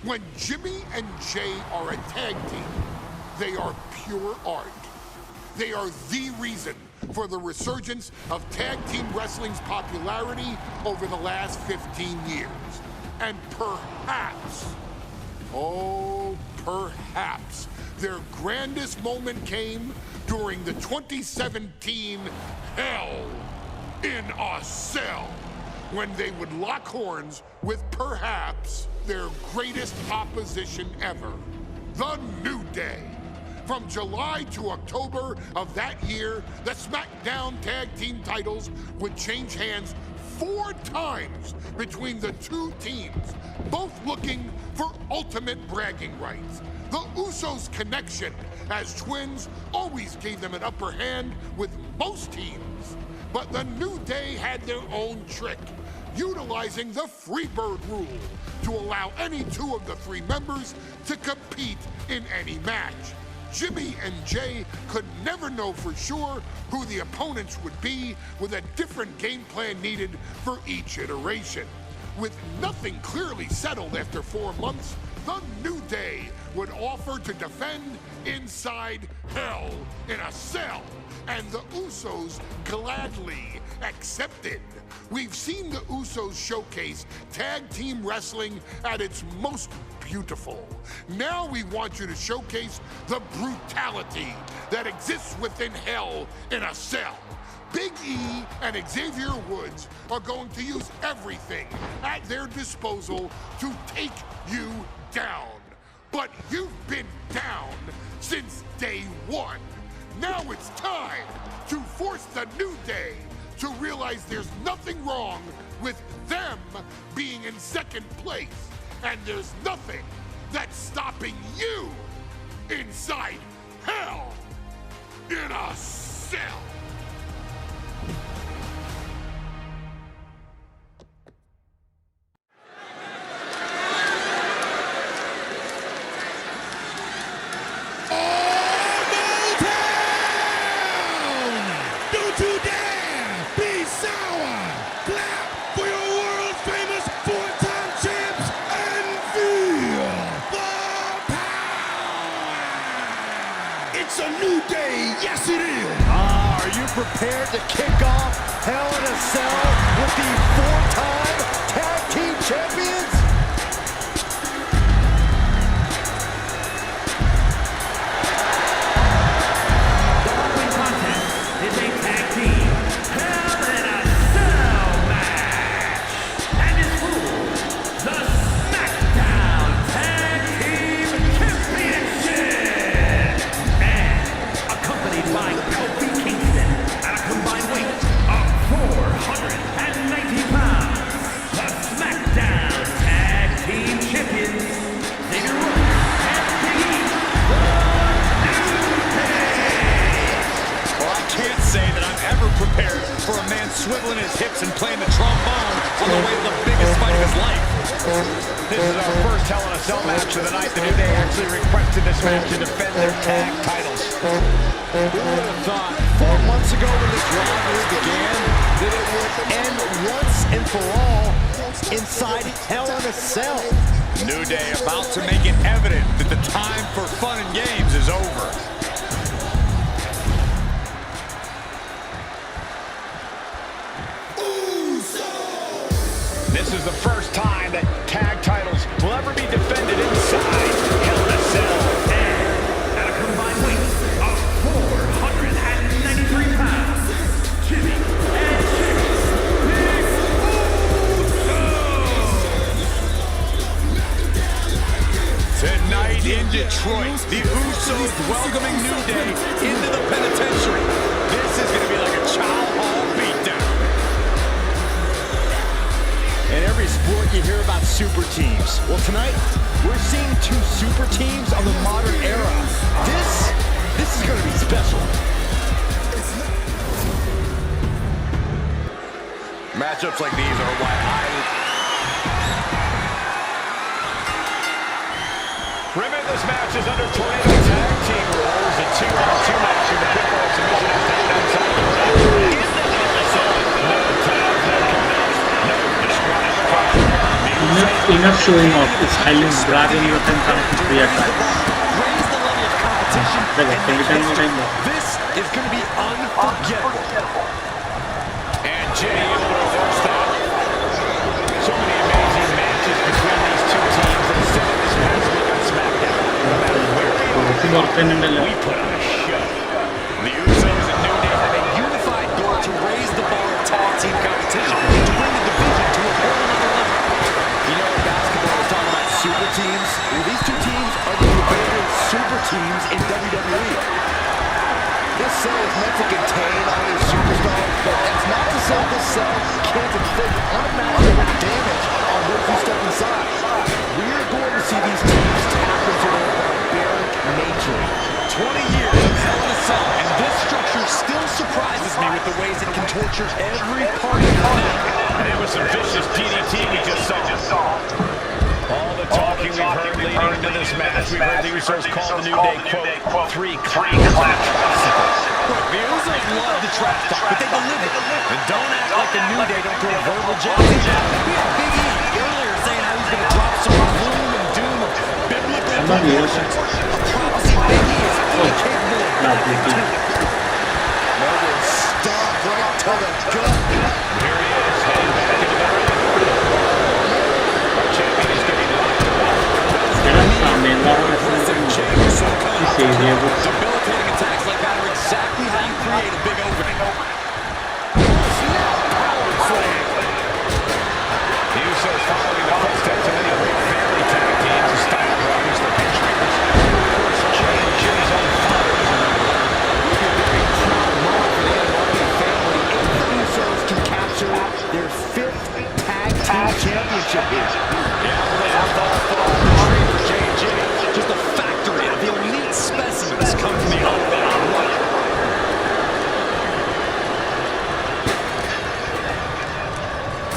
When Jimmy and Jay are a tag team, they are pure art. They are the reason for the resurgence of tag team wrestling's popularity over the last 15 years. And perhaps, oh, perhaps, their grandest moment came during the 2017 Hell in a Cell, when they would lock horns with perhaps their greatest opposition ever, The New Day. From July to October of that year, the SmackDown Tag Team titles would change hands 4 times between the two teams, both looking for ultimate bragging rights. The Usos' connection as twins always gave them an upper hand with most teams. But the New Day had their own trick, utilizing the Freebird rule to allow any 2 of the 3 members to compete in any match. Jimmy and Jay could never know for sure who the opponents would be, with a different game plan needed for each iteration. With nothing clearly settled after 4 months, the New Day would offer to defend inside Hell in a Cell, and the Usos gladly accepted. We've seen the Usos showcase tag team wrestling at its most beautiful. Now we want you to showcase the brutality that exists within Hell in a Cell. Big E and Xavier Woods are going to use everything at their disposal to take you down. But you've been down since day 1. Now it's time to force the New Day to realize there's nothing wrong with them being in 2nd place. And there's nothing that's stopping you inside Hell in a Cell. It's a new day, yes it is! Are you prepared to kick off Hell in a Cell with the 4-time Tag Team Champions? The following contest is a Tag Team Hell in a Cell match, and is for the SmackDown Tag Team Championship! By Kofi Kingston at a combined weight of 490 pounds, the SmackDown Tag Team Champions, Xavier Woods and Big E, the New Day. Well, I can't say that I'm ever prepared for a man swiveling his hips and playing the trombone on the way to the biggest fight of his life. This is our first Hell in a Cell match of the night. The New Day actually requested this match to defend their tag titles. Who would have thought 4 months ago when this rivalry began that it would end once and for all inside Hell in a Cell? New Day about to make it evident that the time for fun and games is over. This is the first time that tag titles will ever be defended inside Hell in a Cell. And at a combined weight of 493 pounds, Jimmy and Jay, Big Usos! Tonight in Detroit, the Usos welcoming New Day into the penitentiary. This is going to be like a child hall beatdown. In every sport, you hear about super teams. Well, tonight, we're seeing 2 super teams of the modern era. This is going to be special. Matchups like these are why Remember, this match is under tornado tag team rules. A 2-on-2 match in the pinfall submission has taken outside the ring. In the episode, no tag, no counts, no disqualification. Enough showing off is highly grabbing your time to react. Raise the level of competition. This is going to be unforgettable. And Jay able to reverse that. So many amazing matches between these two teams. And so this past week on SmackDown, no matter where we put on a show. The Usos and New Day have a unified goal to raise the bar of tag team competition, to bring the division to a whole other level. You know, basketball is talking about super teams. Well, these two teams are the prevailing super teams in WWE. This cell is meant to contain all these superstars, but it's not to say this cell can't inflict unimaginable damage on those who step inside. We're going to see these teams tap into their barbaric nature. 20 years of Hell in a Cell, and this structure still surprises me with the ways it can torture every part of the neck. And it was some vicious DDT we just saw. All the talking we've heard leading into this match, we've heard the Usos call the New Day, quote, three clap tricycles. Look, the Usos love the trash talk, but they deliver. And don't act like the New Day don't throw verbal jabs. We had Big E earlier saying how he's going to drop some gloom and doom of biblical proportions. A prophecy Big E is fully capable of doing. Noble stop right to the gut. Here he is, heading back into the ring. Our champion is getting locked up. Debilitating attacks like that are exactly how you create a big opening. Snap power slam. The Usos following the footsteps of many great family tag teams, the Steiner brothers, the Patriots, and of course Jay and Jimmy's own father is another one. It'll be a very proud moment for the Bloodline family if the Usos can capture their 5th tag team championship here. Yeah, they have thought for Jay and Jimmy. Just a factory of the elite specimens come from the open.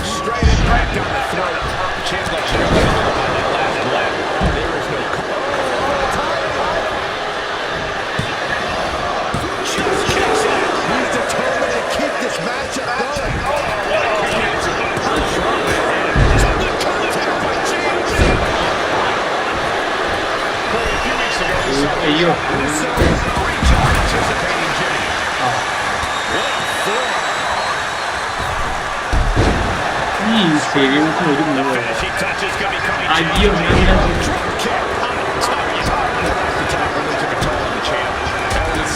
Straight and right down the throat. Chance like Jimmy on that last leg. There is no just kicks out. He's determined to keep this matchup going. Ayo. Ini serius tu dulu. Ayo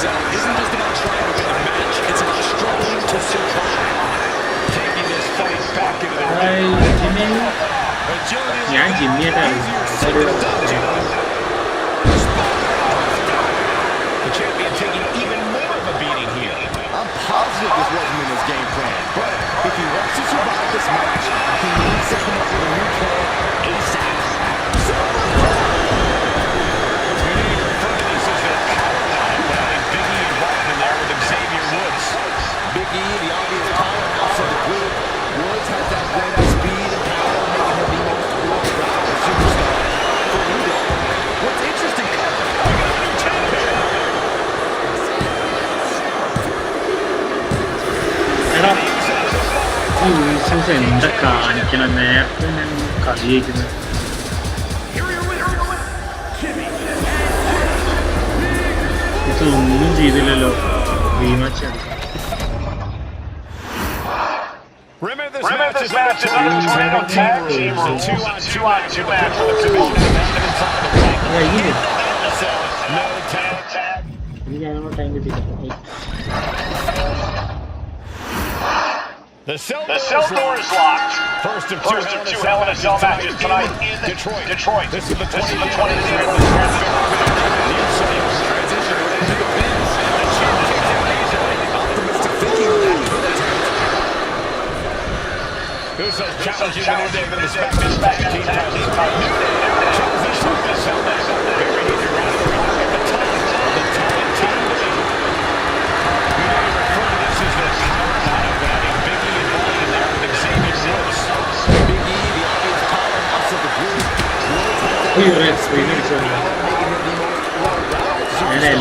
Isn't just about trying to win a match, it's about struggling to survive. Taking this fight back into the Hai Jimmy. Yang Jimmy dah. The champion taking even more of a beating here. I'm positive this wasn't in his game plan, but if he wants to survive this match, he needs to come up with a new plan ASAP. Big E, the obvious powerhouse of the group. Woods has that blend of speed and power, making him the most world-class superstar. For New Day, what's interesting, we got a new champion. Era. Usos എന്താ കാണിക്കണം നേരത്തെ ഞാൻ കളിയേക്കുന്നത്. ഇതൊന്നും ചെയ്തില്ലല്ലോ rematch. Remember this match is under tornado tag team rules. 2-on-2 match with the submission inside the ring. No tag. The cell door is locked. First of two Hell in a Cell matches tonight in Detroit. This is the 2023 Usos challenging the New Day for the SmackDown tag team titles. New Day chose this cell match. Very easy roster. The titans of the tag team division. We may refer to this as the power line of adding Big E involved in there with Xavier Woods. Big E, the obvious powerhouse of the group. Uy, red, What's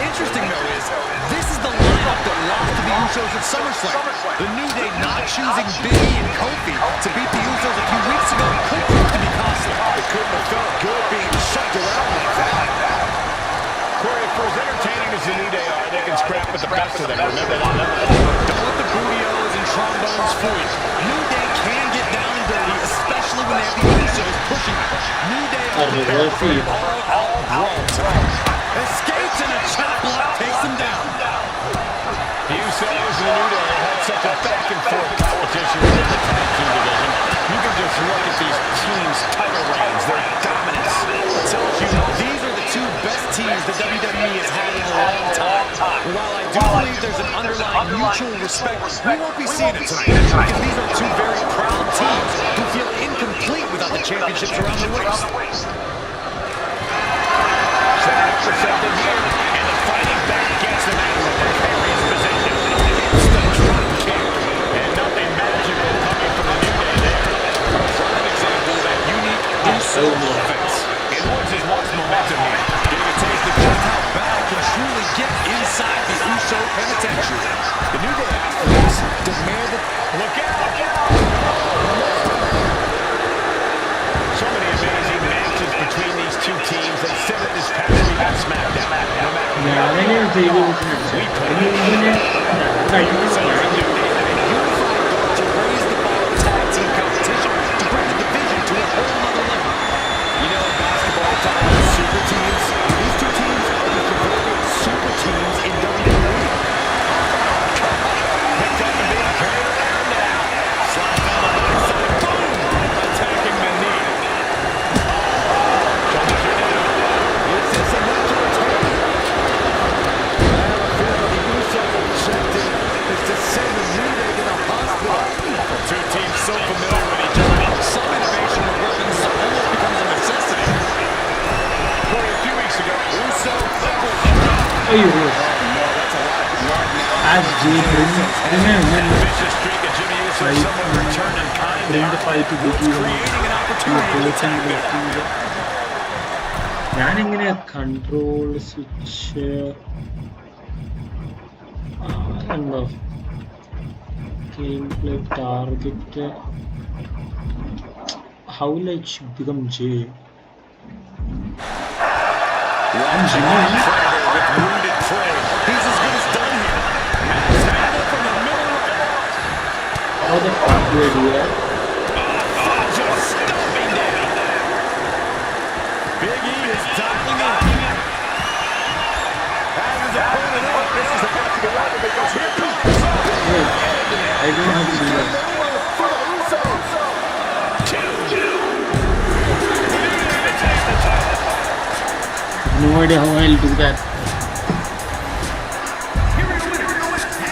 interesting though is this is the lineup that lost to the Usos at SummerSlam. The New Day not choosing Biggie and Kofi to beat the Usos a few weeks ago could prove to be costly. It couldn't have felt good being shucked around like that. Corey, for as entertaining as the New Day are, they can scrap with the best of them. Remember that. Don't let the bootios and trombones fool you. New Day can get down and dirty, especially when they have the Usos pushing them. New Day are prepared for an all-out brawl. Escapes and a chop block takes him down. The Usos and the New Day have had such a back-and-forth competition within the tag team division. You can just look at these teams' title reigns, their dominance. Tells you these are the two best teams the WWE has had in a long time. While I do believe there's an underlying mutual respect, we won't be seeing it tonight because these are two very proud teams who feel incomplete without the championships around their waist. For something here, and the fighting back against the man with the precarious position. It's the drop kick, and nothing magical coming from the New Day there. Prime example of that unique Uso offense. And Woods has lost momentum here. Getting a taste of just how bad can truly get inside the Uso penitentiary. The New Day after this demanded. Look out! So many amazing matches between these two teams. They said it this past week on SmackDown. No matter So a unified goal to raise the bar of tag team competition, to bring the division to a whole nother level. You know, in basketball, we talk about super teams. These two teams are the proverbial super teams in WWE. picked up and being carried around now. Slide down the backside. Boom! Attacking the knee. Shoulders are down. Is this enough to retain? I have a feeling the Usos' objective is to send the New Day to the hospital. The two teams so familiar with each other. Some innovation with weapons almost becomes a necessity. Corey, a few weeks ago, Uso vicious streak of Jimmy Uso, someone returning kind there. Creating an opportunity. ഞാനിങ്ങനെ control switch എന്തോ game play target how light should become J With wounded prey. He's as good as done here. Max Handle from the middle. how the fuck do I do that? Just stomping down. Big E is dialing in. As his opponent up, this is about to go out because here comes Wait, I don't know how to do that. for the Usos. No idea how I'll do that.